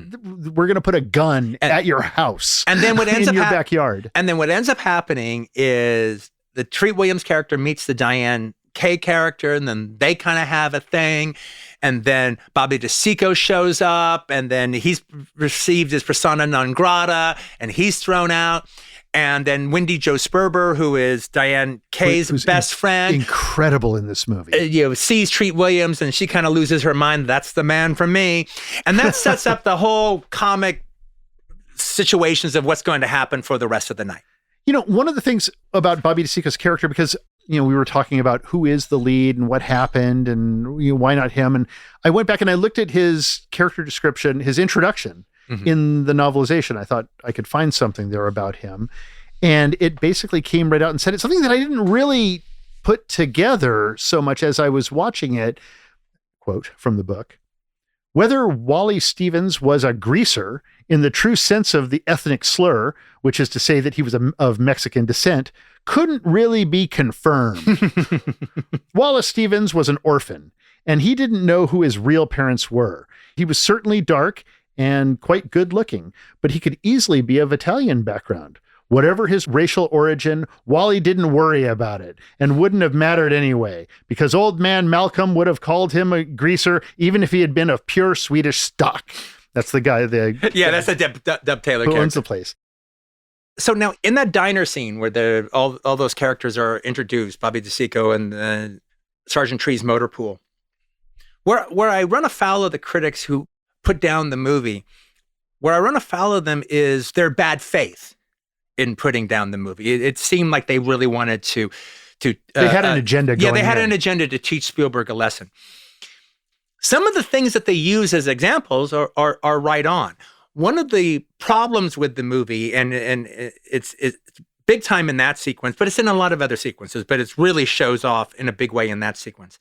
Speaker 3: we're going to put a gun at your house
Speaker 2: and then what ends
Speaker 3: in
Speaker 2: up
Speaker 3: your backyard.
Speaker 2: And then what ends up happening is the Treat Williams character meets the Diane Kay character, and then they kind of have a thing. And then Bobby DeSico shows up, and then he's received as persona non grata, and he's thrown out. And then Wendy Jo Sperber, who is Diane Kay's best friend,
Speaker 3: incredible in this movie,
Speaker 2: sees Treat Williams, and she kind of loses her mind. That's the man for me. And that sets up the whole comic situations of what's going to happen for the rest of the night.
Speaker 3: One of the things about Bobby DeSico's character, because we were talking about who is the lead and what happened and why not him. And I went back and I looked at his character description, his introduction in the novelization. I thought I could find something there about him. And it basically came right out and said it's something that I didn't really put together so much as I was watching it. Quote from the book: "Whether Wally Stevens was a greaser in the true sense of the ethnic slur, which is to say that he was of Mexican descent, couldn't really be confirmed. Wallace Stevens was an orphan, and he didn't know who his real parents were. He was certainly dark and quite good looking, but he could easily be of Italian background. Whatever his racial origin, Wally didn't worry about it and wouldn't have mattered anyway, because old man Malcolm would have called him a greaser even if he had been of pure Swedish stock." That's the guy.
Speaker 2: That's a Dub Taylor
Speaker 3: who
Speaker 2: character.
Speaker 3: owns the place.
Speaker 2: So now in that diner scene where all those characters are introduced, Bobby DeSico and Sergeant Tree's motor pool, where I run afoul of the critics who put down the movie, where I run afoul of them is their bad faith in putting down the movie. It seemed like they really wanted to they
Speaker 3: had an agenda going.
Speaker 2: Yeah, they had an agenda to teach Spielberg a lesson. Some of the things that they use as examples are right on. One of the problems with the movie, and it's big time in that sequence, but it's in a lot of other sequences, but it really shows off in a big way in that sequence.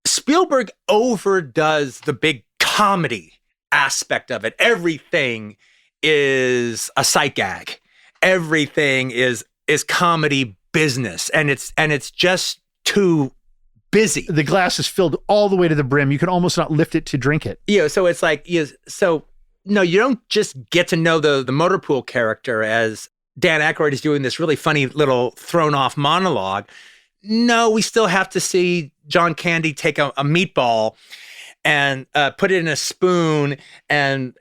Speaker 2: Spielberg overdoes the big comedy aspect of it. Everything is a sight gag. Everything is comedy business, and it's just too busy.
Speaker 3: The glass is filled all the way to the brim. You can almost not lift it to drink it.
Speaker 2: So it's like, no, you don't just get to know the motor pool character as Dan Aykroyd is doing this really funny little thrown off monologue. No, we still have to see John Candy take a meatball and put it in a spoon and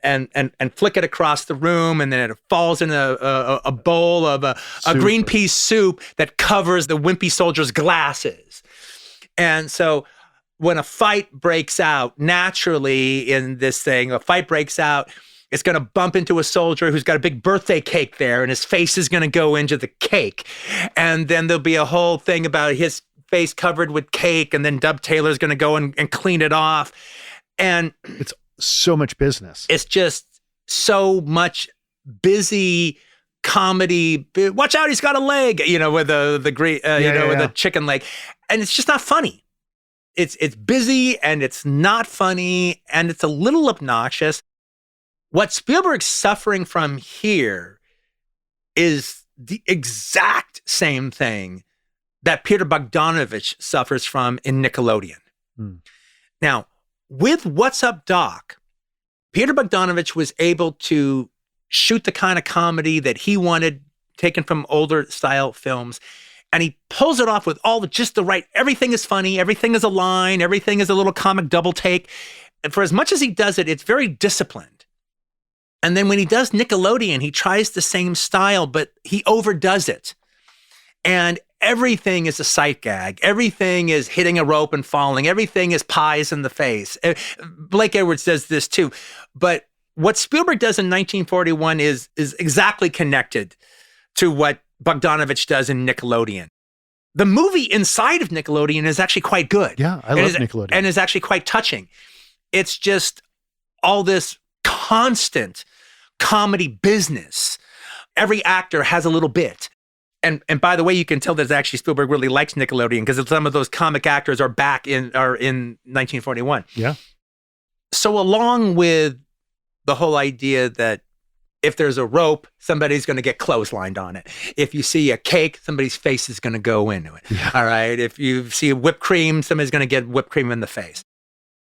Speaker 2: flick it across the room, and then it falls in a bowl of a green pea soup that covers the wimpy soldier's glasses. And so when a fight breaks out, naturally in this thing, it's going to bump into a soldier who's got a big birthday cake there, and his face is going to go into the cake. And then there'll be a whole thing about his face covered with cake, and then Dub Taylor's going to go and clean it off. And
Speaker 3: it's so much business.
Speaker 2: It's just so much busy comedy. Watch out, he's got a leg, with the chicken leg. And it's just not funny. It's busy, and it's not funny, and it's a little obnoxious. What Spielberg's suffering from here is the exact same thing that Peter Bogdanovich suffers from in Nickelodeon. Now, with What's Up, Doc, Peter Bogdanovich was able to shoot the kind of comedy that he wanted, taken from older style films, and he pulls it off with just the right, everything is funny, everything is a line, everything is a little comic double take. And for as much as he does it, it's very disciplined. And then when he does Nickelodeon, he tries the same style, but he overdoes it. And everything is a sight gag. Everything is hitting a rope and falling. Everything is pies in the face. Blake Edwards does this too. But what Spielberg does in 1941 is exactly connected to what Bogdanovich does in Nickelodeon. The movie inside of Nickelodeon is actually quite good.
Speaker 3: Yeah, I love Nickelodeon.
Speaker 2: And is actually quite touching. It's just all this constant comedy business. Every actor has a little bit. And by the way, you can tell that actually Spielberg really likes Nickelodeon because some of those comic actors are in 1941.
Speaker 3: Yeah.
Speaker 2: So along with the whole idea that if there's a rope, somebody's going to get clotheslined on it. If you see a cake, somebody's face is going to go into it. Yeah. All right. If you see whipped cream, somebody's going to get whipped cream in the face.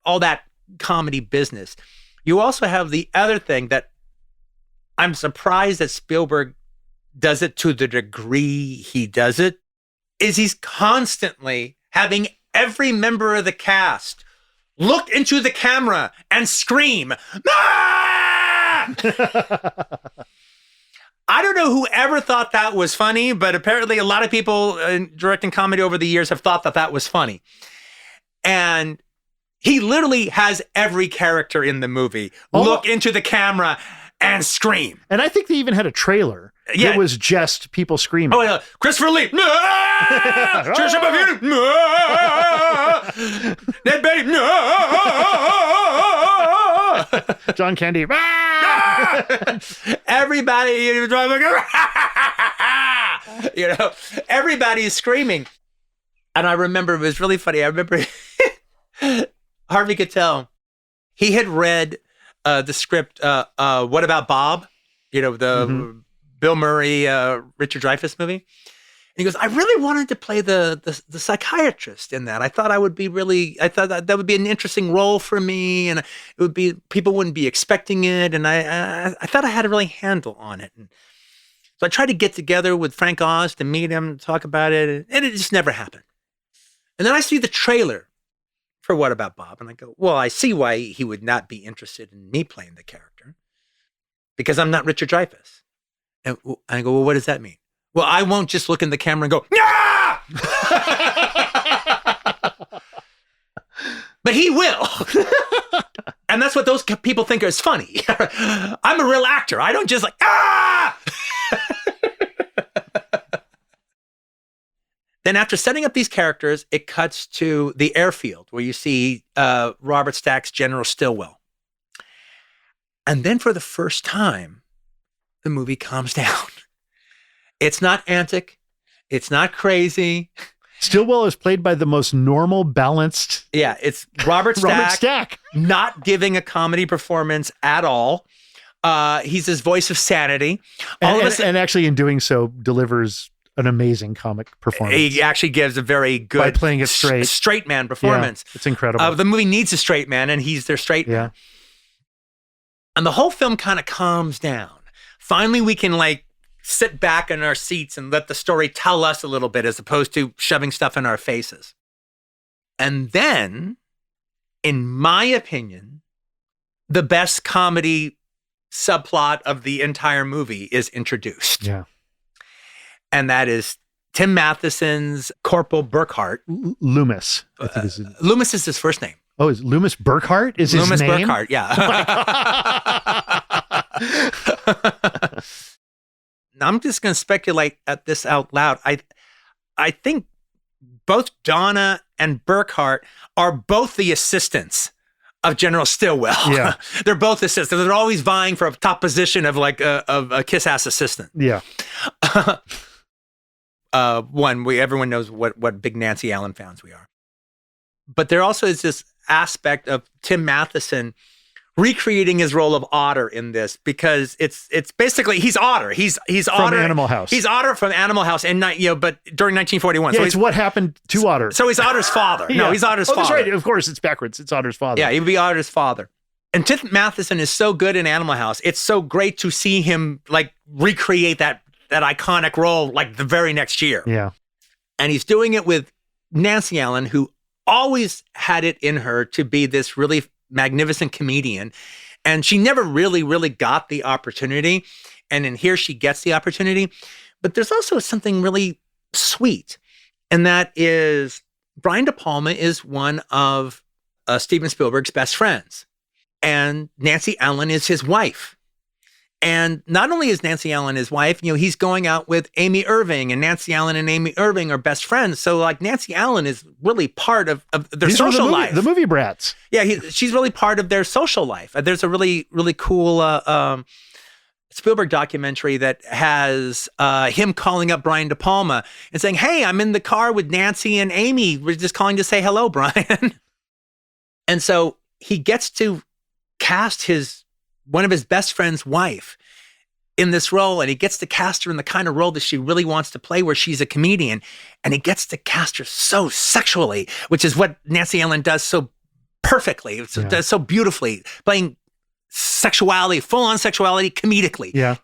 Speaker 2: All that comedy business. You also have the other thing that I'm surprised that Spielberg does it to the degree he does it, is he's constantly having every member of the cast look into the camera and scream, "Ah!" I don't know who ever thought that was funny, but apparently a lot of people directing comedy over the years have thought that that was funny. And he literally has every character in the movie look into the camera and scream.
Speaker 3: And I think they even had a trailer.
Speaker 2: Yeah.
Speaker 3: It was just people screaming.
Speaker 2: Oh, yeah. Christopher Lee. "Ah! Trisha Bavune. Ah! Ned Beatty. Ah!
Speaker 3: John Candy.
Speaker 2: Everybody, everybody is screaming. And I remember, it was really funny. I remember Harvey Keitel, he had read the script, What About Bob? The Bill Murray, Richard Dreyfuss movie. And he goes, I really wanted to play the psychiatrist in that. I thought that would be an interesting role for me, and it would be, people wouldn't be expecting it, and I thought I had a really handle on it. And so I tried to get together with Frank Oz to meet him, talk about it, and it just never happened. And then I see the trailer for What About Bob? And I go, well, I see why he would not be interested in me playing the character, because I'm not Richard Dreyfuss. And I go, well, what does that mean? Well, I won't just look in the camera and go, "Nah!" But he will. And that's what those people think is funny. I'm a real actor. I don't just like, "Ah!" Then after setting up these characters, it cuts to the airfield where you see Robert Stack's General Stilwell. And then for the first time, the movie calms down. It's not antic. It's not crazy.
Speaker 3: Stillwell is played by the most normal, balanced.
Speaker 2: Yeah, it's Robert Stack not giving a comedy performance at all. He's his voice of sanity.
Speaker 3: And actually in doing so delivers an amazing comic performance.
Speaker 2: He actually gives a very good,
Speaker 3: by playing it
Speaker 2: straight man performance.
Speaker 3: Yeah, it's incredible.
Speaker 2: The movie needs a straight man, and he's their straight man. And the whole film kind of calms down. Finally, we can sit back in our seats and let the story tell us a little bit, as opposed to shoving stuff in our faces. And then, in my opinion, the best comedy subplot of the entire movie is introduced.
Speaker 3: Yeah.
Speaker 2: And that is Tim Matheson's Corporal Burkhart.
Speaker 3: Loomis. I think is
Speaker 2: Loomis is his first name.
Speaker 3: Oh, is Loomis Burkhart? Is his name?
Speaker 2: Loomis Burkhart, yeah. I'm just going to speculate at this out loud. I think both Donna and Burkhart are both the assistants of General Stilwell.
Speaker 3: Yeah.
Speaker 2: They're both assistants. They're always vying for a top position of a kiss-ass assistant.
Speaker 3: Yeah.
Speaker 2: Everyone knows what big Nancy Allen fans we are. But there also is this aspect of Tim Matheson recreating his role of Otter in this, because it's basically he's Otter. He's
Speaker 3: from
Speaker 2: Otter.
Speaker 3: Animal House.
Speaker 2: He's Otter from Animal House, and but during 1941.
Speaker 3: Yeah,
Speaker 2: so
Speaker 3: it's what happened to Otter.
Speaker 2: So he's Otter's father.
Speaker 3: Yeah.
Speaker 2: No, he's Otter's father.
Speaker 3: That's right. Of course, it's backwards. It's Otter's father.
Speaker 2: Yeah, he would be Otter's father. And Tim Matheson is so good in Animal House. It's so great to see him recreate that iconic role the very next year.
Speaker 3: Yeah.
Speaker 2: And he's doing it with Nancy Allen, who always had it in her to be this really magnificent comedian. And she never really, really got the opportunity. And in here, she gets the opportunity. But there's also something really sweet. And that is Brian De Palma is one of Steven Spielberg's best friends. And Nancy Allen is his wife. And not only is Nancy Allen his wife, he's going out with Amy Irving, and Nancy Allen and Amy Irving are best friends. So Nancy Allen is really part of their social life.
Speaker 3: The movie brats.
Speaker 2: Yeah, she's really part of their social life. There's a really, really cool Spielberg documentary that has him calling up Brian De Palma and saying, hey, I'm in the car with Nancy and Amy. We're just calling to say hello, Brian. And so he gets to cast one of his best friend's wife in this role, and he gets to cast her in the kind of role that she really wants to play, where she's a comedian, and he gets to cast her so sexually, which is what Nancy Allen does so perfectly, does so beautifully, playing sexuality, full-on sexuality, comedically.
Speaker 3: Yeah.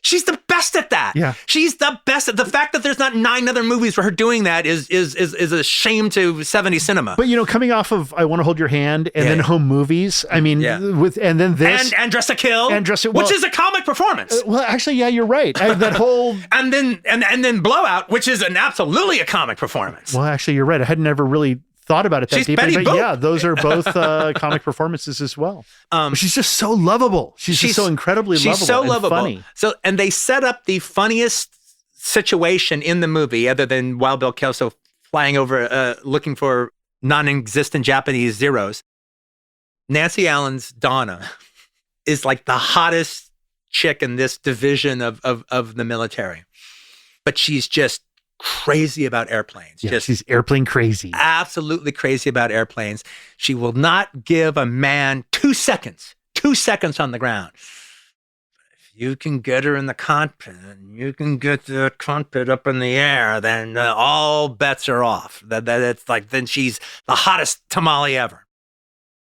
Speaker 2: She's the best at that.
Speaker 3: Yeah.
Speaker 2: She's the best. The fact that there's not 9 other movies for her doing that is a shame to 70s cinema.
Speaker 3: But, coming off of I Want to Hold Your Hand and then Home Movies, I mean, and then this.
Speaker 2: And Dress to Kill, which is a comic performance.
Speaker 3: Well, actually, yeah, you're right. That whole.
Speaker 2: and then Blowout, which is absolutely a comic performance.
Speaker 3: Well, actually, you're right. I had never really thought about it that
Speaker 2: She's
Speaker 3: deeply.
Speaker 2: Betty
Speaker 3: But
Speaker 2: Boop.
Speaker 3: yeah, those are both comic performances as well. She's just so lovable. She's just so incredibly lovable.
Speaker 2: She's so lovable.
Speaker 3: Funny.
Speaker 2: And they set up the funniest situation in the movie, other than Wild Bill Kelso flying over looking for non-existent Japanese zeros. Nancy Allen's Donna is like the hottest chick in this division of the military. But she's just crazy about airplanes.
Speaker 3: Yeah, she's airplane crazy.
Speaker 2: Absolutely crazy about airplanes. She will not give a man 2 seconds on the ground. If you can get her in the cockpit and you can get the cockpit up in the air, then all bets are off. Then she's the hottest tamale ever.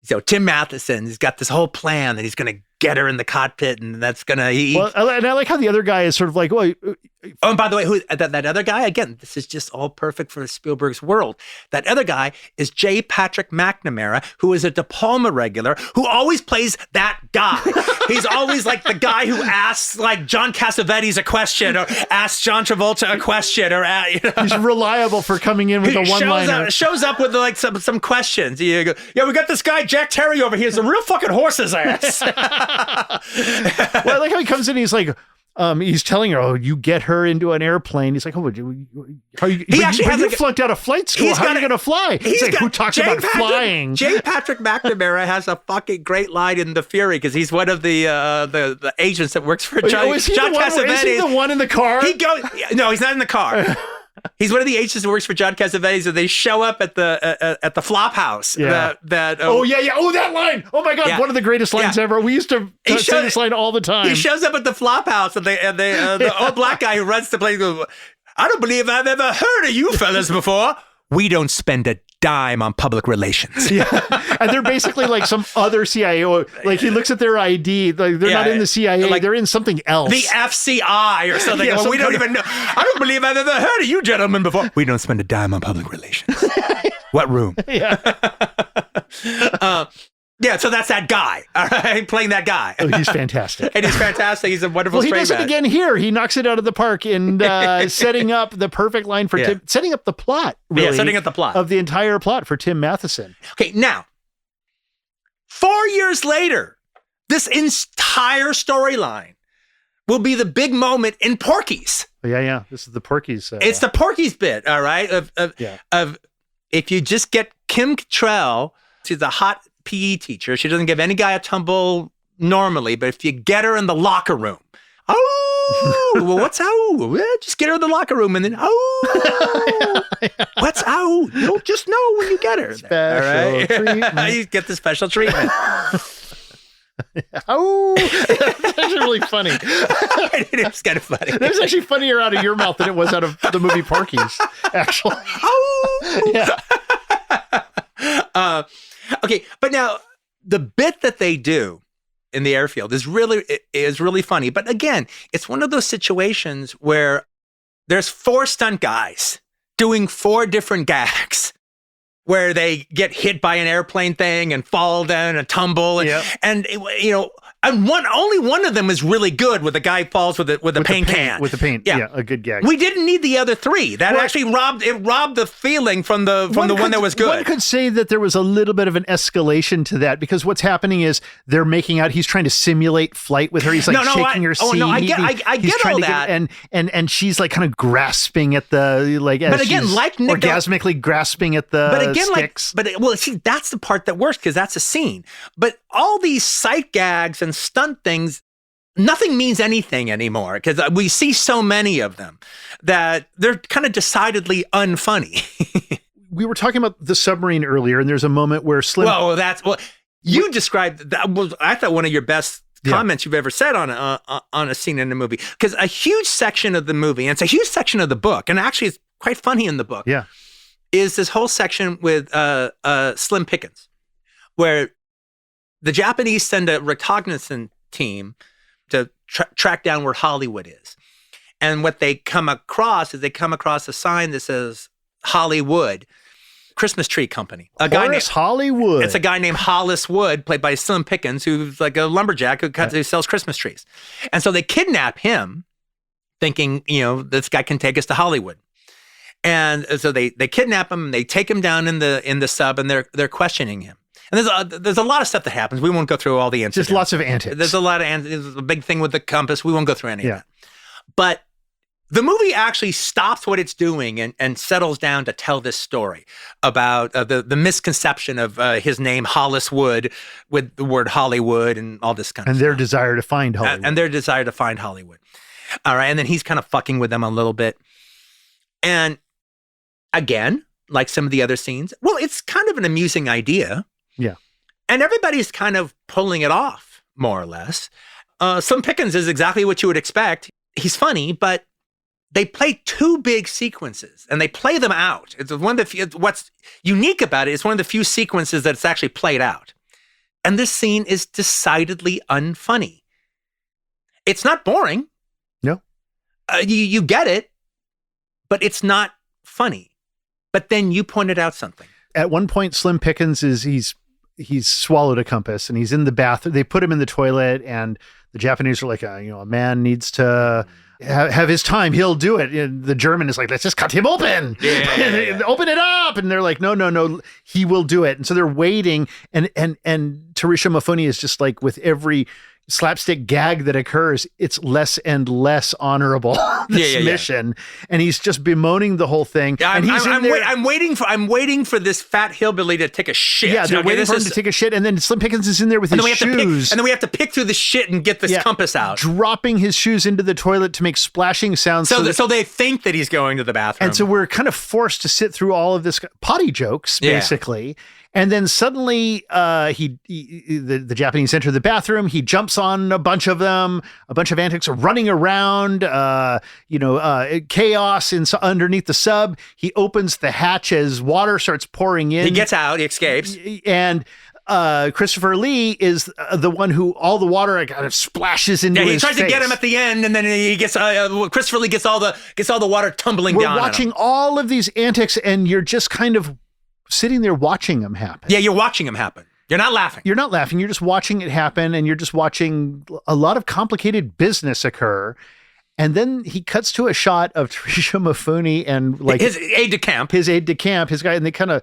Speaker 2: So Tim Matheson has got this whole plan that he's going to get her in the cockpit, and that's going to...
Speaker 3: Well, and I like how the other guy is sort of like, well...
Speaker 2: Oh, and by the way, that other guy, again, this is just all perfect for Spielberg's world. That other guy is J. Patrick McNamara, who is a De Palma regular, who always plays that guy. He's always like the guy who asks like John Cassavetes a question, or asks John Travolta a question, or
Speaker 3: he's reliable for coming in with a one-liner.
Speaker 2: Shows up with like some questions. You go, we got this guy Jack Terry over here. He's a real fucking horse's ass.
Speaker 3: Well, I like how he comes in. He's like. He's telling her, "Oh, you get her into an airplane." He's like, "Oh, you flunked out of flight school. How are you going to fly?" He's like, "Who talks about flying?"
Speaker 2: J. Patrick McNamara has a fucking great line in The Fury because he's one of the agents that works for John Cassavetes.
Speaker 3: Is he the one in the car?
Speaker 2: No, he's not in the car. He's one of the agents who works for John Cassavetes, and they show up at the flop house.
Speaker 3: Yeah.
Speaker 2: That
Speaker 3: Oh, that line. Oh my God, one of the greatest lines ever. We used to say this line all the time.
Speaker 2: He shows up at the flop house, and the old black guy who runs the place goes, "I don't believe I've ever heard of you fellas before. We don't spend a dime on public relations."
Speaker 3: Yeah, and they're basically like some other CIA. Like he looks at their ID, like they're not in the CIA, like they're in something else,
Speaker 2: the FCI or something.
Speaker 3: Yeah,
Speaker 2: we don't even know. I don't believe I've ever heard of you gentlemen before. We don't spend a dime on public relations. What room?
Speaker 3: Yeah.
Speaker 2: Yeah, so that's that guy, all right, playing that guy.
Speaker 3: Oh, he's fantastic.
Speaker 2: And he's fantastic. He's a wonderful
Speaker 3: straight man. He does it again here. He knocks it out of the park in setting up the perfect line for Tim, setting up the plot, really.
Speaker 2: Yeah, setting up the plot.
Speaker 3: Of the entire plot for Tim Matheson.
Speaker 2: Okay, now, 4 years later, this entire storyline will be the big moment in Porky's.
Speaker 3: Yeah. This is the Porky's.
Speaker 2: It's the Porky's bit, all right, of if you just get Kim Cattrall, she's a hot PE teacher. She doesn't give any guy a tumble normally, but if you get her in the locker room, well, what's just get her in the locker room and then what's you'll just know when you get her.
Speaker 3: Special treatment.
Speaker 2: You get the special treatment.
Speaker 3: That's actually really funny.
Speaker 2: It was kind of funny.
Speaker 3: It was actually funnier out of your mouth than it was out of the movie Porky's, actually.
Speaker 2: Okay, but now the bit that they do in the airfield is really funny. But again, it's one of those situations where there's 4 stunt guys doing 4 different gags where they get hit by an airplane thing and fall down and tumble. And only one of them is really good, where the guy falls with a paint can.
Speaker 3: With the paint, a good gag.
Speaker 2: We didn't need the other 3. That actually robbed the feeling from the one that was good.
Speaker 3: One could say that there was a little bit of an escalation to that, because what's happening is they're making out, he's trying to simulate flight with her. He's like shaking her seat.
Speaker 2: I get all that.
Speaker 3: And she's like kind of grasping at the, like, as
Speaker 2: but again,
Speaker 3: she's
Speaker 2: like
Speaker 3: orgasmically grasping at the sticks.
Speaker 2: See, that's the part that works, because that's a scene. But all these sight gags and stunt things, nothing means anything anymore, because we see so many of them that they're kind of decidedly unfunny.
Speaker 3: We were talking about the submarine earlier, and there's a moment where Slim...
Speaker 2: You described, that was, I thought, one of your best comments you've ever said on a scene in a movie, because a huge section of the movie, and it's a huge section of the book, and actually it's quite funny in the book, is this whole section with Slim Pickens. where the Japanese send a reconnaissance team to track down where Hollywood is. And what they come across is a sign that says Hollywood, Christmas tree company.
Speaker 3: Hollywood.
Speaker 2: It's a guy named Hollis Wood, played by Slim Pickens, who's like a lumberjack who sells Christmas trees. And so they kidnap him, thinking, this guy can take us to Hollywood. And so they kidnap him, and they take him down in the sub, and they're questioning him. And there's a lot of stuff that happens. We won't go through all the incidents.
Speaker 3: Just lots of antics.
Speaker 2: There's a lot of antics. There's a big thing with the compass. We won't go through any of that. But the movie actually stops what it's doing and settles down to tell this story about the misconception of his name, Hollis Wood, with the word Hollywood and all this kind of stuff.
Speaker 3: And their desire to find Hollywood.
Speaker 2: And their desire to find Hollywood. All right. And then he's kind of fucking with them a little bit. And again, like some of the other scenes, well, it's kind of an amusing idea.
Speaker 3: Yeah.
Speaker 2: And everybody's kind of pulling it off, more or less. Slim Pickens is exactly what you would expect. He's funny, but they play two big sequences, and they play them out. It's one of the few, what's unique about it is one of the few sequences that's actually played out. And this scene is decidedly unfunny. It's not boring.
Speaker 3: No.
Speaker 2: You get it, but it's not funny. But then you pointed out something.
Speaker 3: At one point, Slim Pickens he's swallowed a compass, and he's in the bathroom. They put him in the toilet, and the Japanese are like, a man needs to have his time. He'll do it. And the German is like, let's just cut him open. Yeah. Open it up. And they're like, no, he will do it. And so they're waiting. And Tarisha Mifune is just like, with every slapstick gag that occurs, it's less and less honorable, this mission. And he's just bemoaning the whole thing.
Speaker 2: Yeah,
Speaker 3: and
Speaker 2: I'm waiting for this fat hillbilly to take a shit.
Speaker 3: Yeah, they're waiting for him to take a shit, and then Slim Pickens is in there with his shoes.
Speaker 2: And then we have to pick through the shit and get this compass out.
Speaker 3: Dropping his shoes into the toilet to make splashing sounds.
Speaker 2: So they think that he's going to the bathroom.
Speaker 3: And so we're kind of forced to sit through all of this potty jokes, basically. Yeah. And then suddenly the Japanese enter the bathroom. He jumps on a bunch of them. A bunch of antics are running around, chaos underneath the sub. He opens the hatch as water starts pouring in.
Speaker 2: He gets out. He escapes.
Speaker 3: And Christopher Lee is the one who all the water kind of splashes into his face.
Speaker 2: He tries to get him at the end, and then he gets Christopher Lee gets all the water tumbling down.
Speaker 3: We're watching all of these antics, and you're just kind of sitting there watching them happen.
Speaker 2: Yeah, you're watching them happen. You're not laughing.
Speaker 3: You're not laughing. You're just watching it happen, and you're just watching a lot of complicated business occur. And then he cuts to a shot of Tarisha Mifune and like
Speaker 2: his aide de camp,
Speaker 3: his guy, and they kind of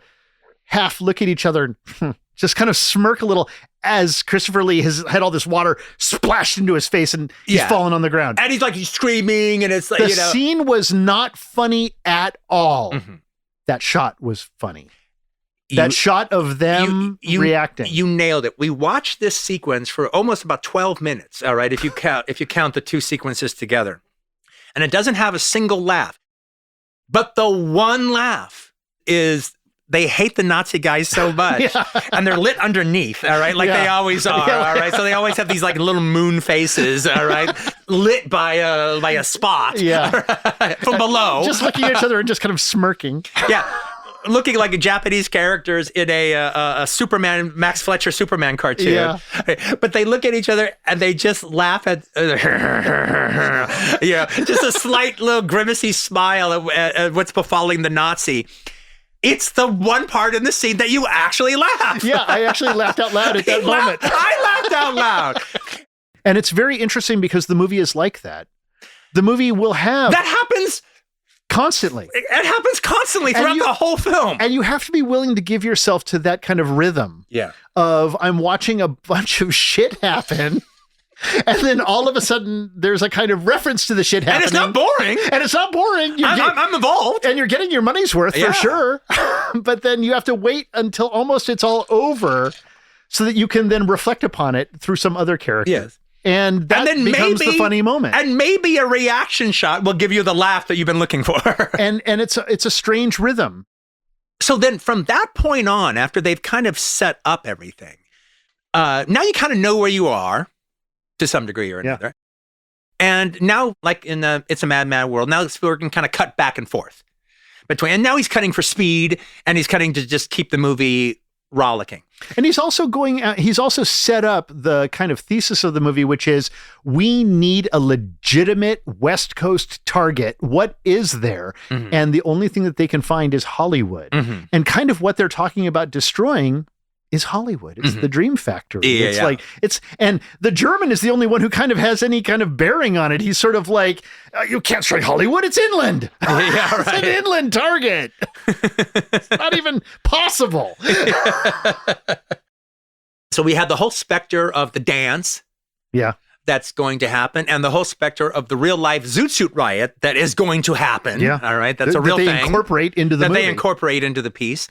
Speaker 3: half look at each other and just kind of smirk a little as Christopher Lee has had all this water splashed into his face, and he's fallen on the ground.
Speaker 2: And he's screaming, and it's like,
Speaker 3: the scene was not funny at all.
Speaker 2: Mm-hmm.
Speaker 3: That shot was funny. That shot of them reacting.
Speaker 2: You nailed it. We watched this sequence for almost about 12 minutes. All right. If you count the two sequences together, and it doesn't have a single laugh, but the one laugh is they hate the Nazi guys so much, and they're lit underneath. All right. Like they always are. All right. So they always have these like little moon faces. All right. Lit by a spot.
Speaker 3: Yeah.
Speaker 2: From below.
Speaker 3: Just looking at each other and just kind of smirking.
Speaker 2: Yeah. Looking like Japanese characters in a Superman, Max Fletcher Superman cartoon.
Speaker 3: Yeah.
Speaker 2: But they look at each other and they just laugh at, just a slight little grimacy smile at what's befalling the Nazi. It's the one part in the scene that you actually laugh.
Speaker 3: Yeah, I actually laughed out loud at that moment.
Speaker 2: I laughed out loud.
Speaker 3: And it's very interesting because the movie is like that. The movie will have...
Speaker 2: That happens...
Speaker 3: Constantly.
Speaker 2: It happens constantly throughout the whole film.
Speaker 3: And you have to be willing to give yourself to that kind of rhythm.
Speaker 2: Yeah.
Speaker 3: Of I'm watching a bunch of shit happen. And then all of a sudden there's a kind of reference to the shit happening.
Speaker 2: And it's not boring. I'm involved.
Speaker 3: And you're getting your money's worth for sure. But then you have to wait until almost it's all over so that you can then reflect upon it through some other character.
Speaker 2: Yes.
Speaker 3: And then becomes the funny moment.
Speaker 2: And maybe a reaction shot will give you the laugh that you've been looking for.
Speaker 3: and it's a strange rhythm.
Speaker 2: So then from that point on, after they've kind of set up everything, now you kind of know where you are to some degree or another. Yeah. And now, like in It's a Mad, Mad World, now Spielberg can kind of cut back and forth between, and now he's cutting for speed, and he's cutting to just keep the movie rollicking.
Speaker 3: And he's also he's also set up the kind of thesis of the movie, which is we need a legitimate West Coast target. What is there? Mm-hmm. And the only thing that they can find is Hollywood. Mm-hmm. And kind of what they're talking about destroying is Hollywood. It's the dream factory.
Speaker 2: Yeah,
Speaker 3: and the German is the only one who kind of has any kind of bearing on it. He's sort of like, you can't strike Hollywood. It's inland.
Speaker 2: Yeah, right.
Speaker 3: It's an inland target. It's not even possible.
Speaker 2: So we had the whole specter of the dance.
Speaker 3: Yeah.
Speaker 2: That's going to happen, and the whole specter of the real life Zoot Suit riot that is going to happen.
Speaker 3: Yeah.
Speaker 2: All right. That's a real thing.
Speaker 3: They incorporate into the movie.
Speaker 2: They incorporate into the piece.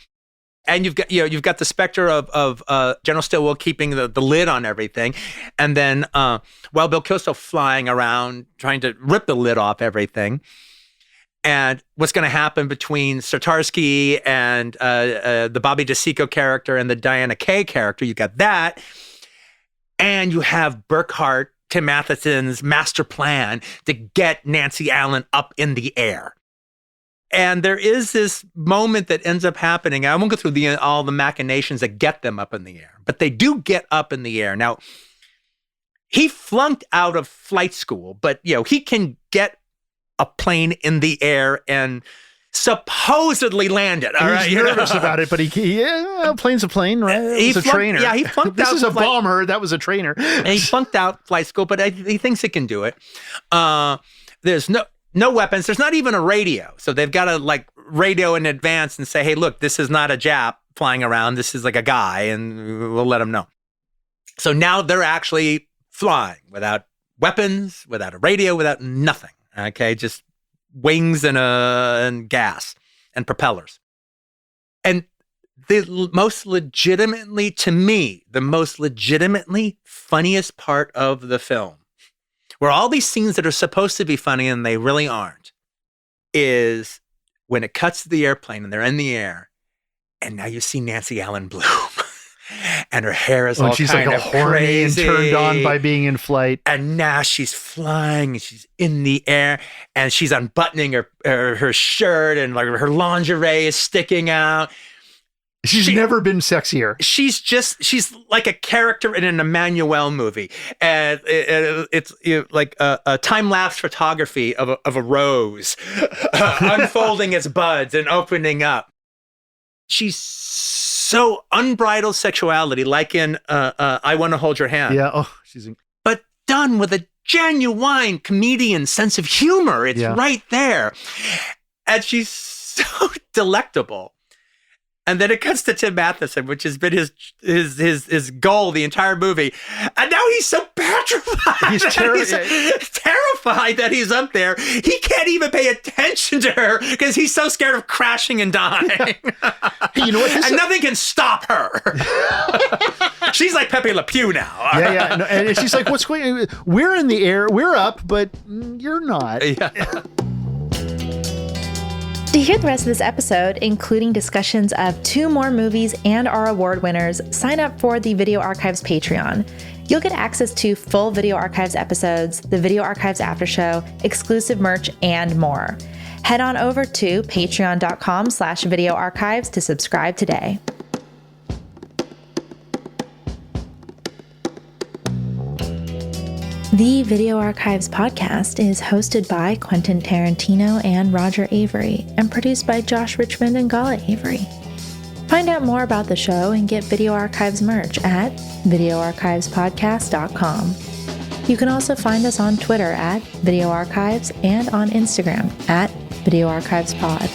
Speaker 2: And you've got the specter of General Stilwell keeping the lid on everything, and then Wild Bill Kilso flying around trying to rip the lid off everything. And what's going to happen between Sartarsky and the Bobby DeSico character and the Diana Kaye character? You got that, and you have Burkhart, Tim Matheson's master plan to get Nancy Allen up in the air. And there is this moment that ends up happening. I won't go through all the machinations that get them up in the air, but they do get up in the air. Now, he flunked out of flight school, but he can get a plane in the air and supposedly land it. All right,
Speaker 3: he's nervous about it, but a plane's a plane, right? He's a trainer.
Speaker 2: Yeah, he flunked
Speaker 3: this
Speaker 2: out.
Speaker 3: This is a bomber. That was a trainer.
Speaker 2: And he flunked out flight school, but he thinks he can do it. There's no weapons. There's not even a radio. So they've got to radio in advance and say, hey, look, this is not a Jap flying around. This is like a guy, and we'll let them know. So now they're actually flying without weapons, without a radio, without nothing. Okay, just wings and gas and propellers. And the most legitimately funniest part of the film, where all these scenes that are supposed to be funny and they really aren't, is when it cuts to the airplane and they're in the air, and now you see Nancy Allen Bloom, and her hair is all
Speaker 3: she's
Speaker 2: kind
Speaker 3: like
Speaker 2: of
Speaker 3: horny
Speaker 2: crazy,
Speaker 3: and turned on by being in flight.
Speaker 2: And now she's flying and she's in the air and she's unbuttoning her shirt and her lingerie is sticking out.
Speaker 3: She's never been sexier.
Speaker 2: She's like a character in an Emmanuel movie, and it's like a time-lapse photography of a rose unfolding its buds and opening up. She's so unbridled sexuality, like in I Want to Hold Your Hand.
Speaker 3: Yeah,
Speaker 2: but done with a genuine comedian sense of humor. It's right there, and she's so delectable. And then it cuts to Tim Matheson, which has been his goal the entire movie. And now he's so petrified. He's terrified that he's up there. He can't even pay attention to her because he's so scared of crashing and dying.
Speaker 3: Hey, you know what?
Speaker 2: And nothing can stop her. She's like Pepe Le Pew now.
Speaker 3: Yeah. No, and she's like, what's going on? We're in the air. We're up, but you're not.
Speaker 2: Yeah.
Speaker 1: To hear the rest of this episode, including discussions of 2 more movies and our award winners, sign up for the Video Archives Patreon. You'll get access to full Video Archives episodes, the Video Archives After Show, exclusive merch, and more. Head on over to patreon.com/videoarchives to subscribe today. The Video Archives podcast is hosted by Quentin Tarantino and Roger Avary and produced by Josh Richmond and Gala Avary. Find out more about the show and get Video Archives merch at videoarchivespodcast.com. You can also find us on Twitter at Video Archives and on Instagram at Video Archives Pod.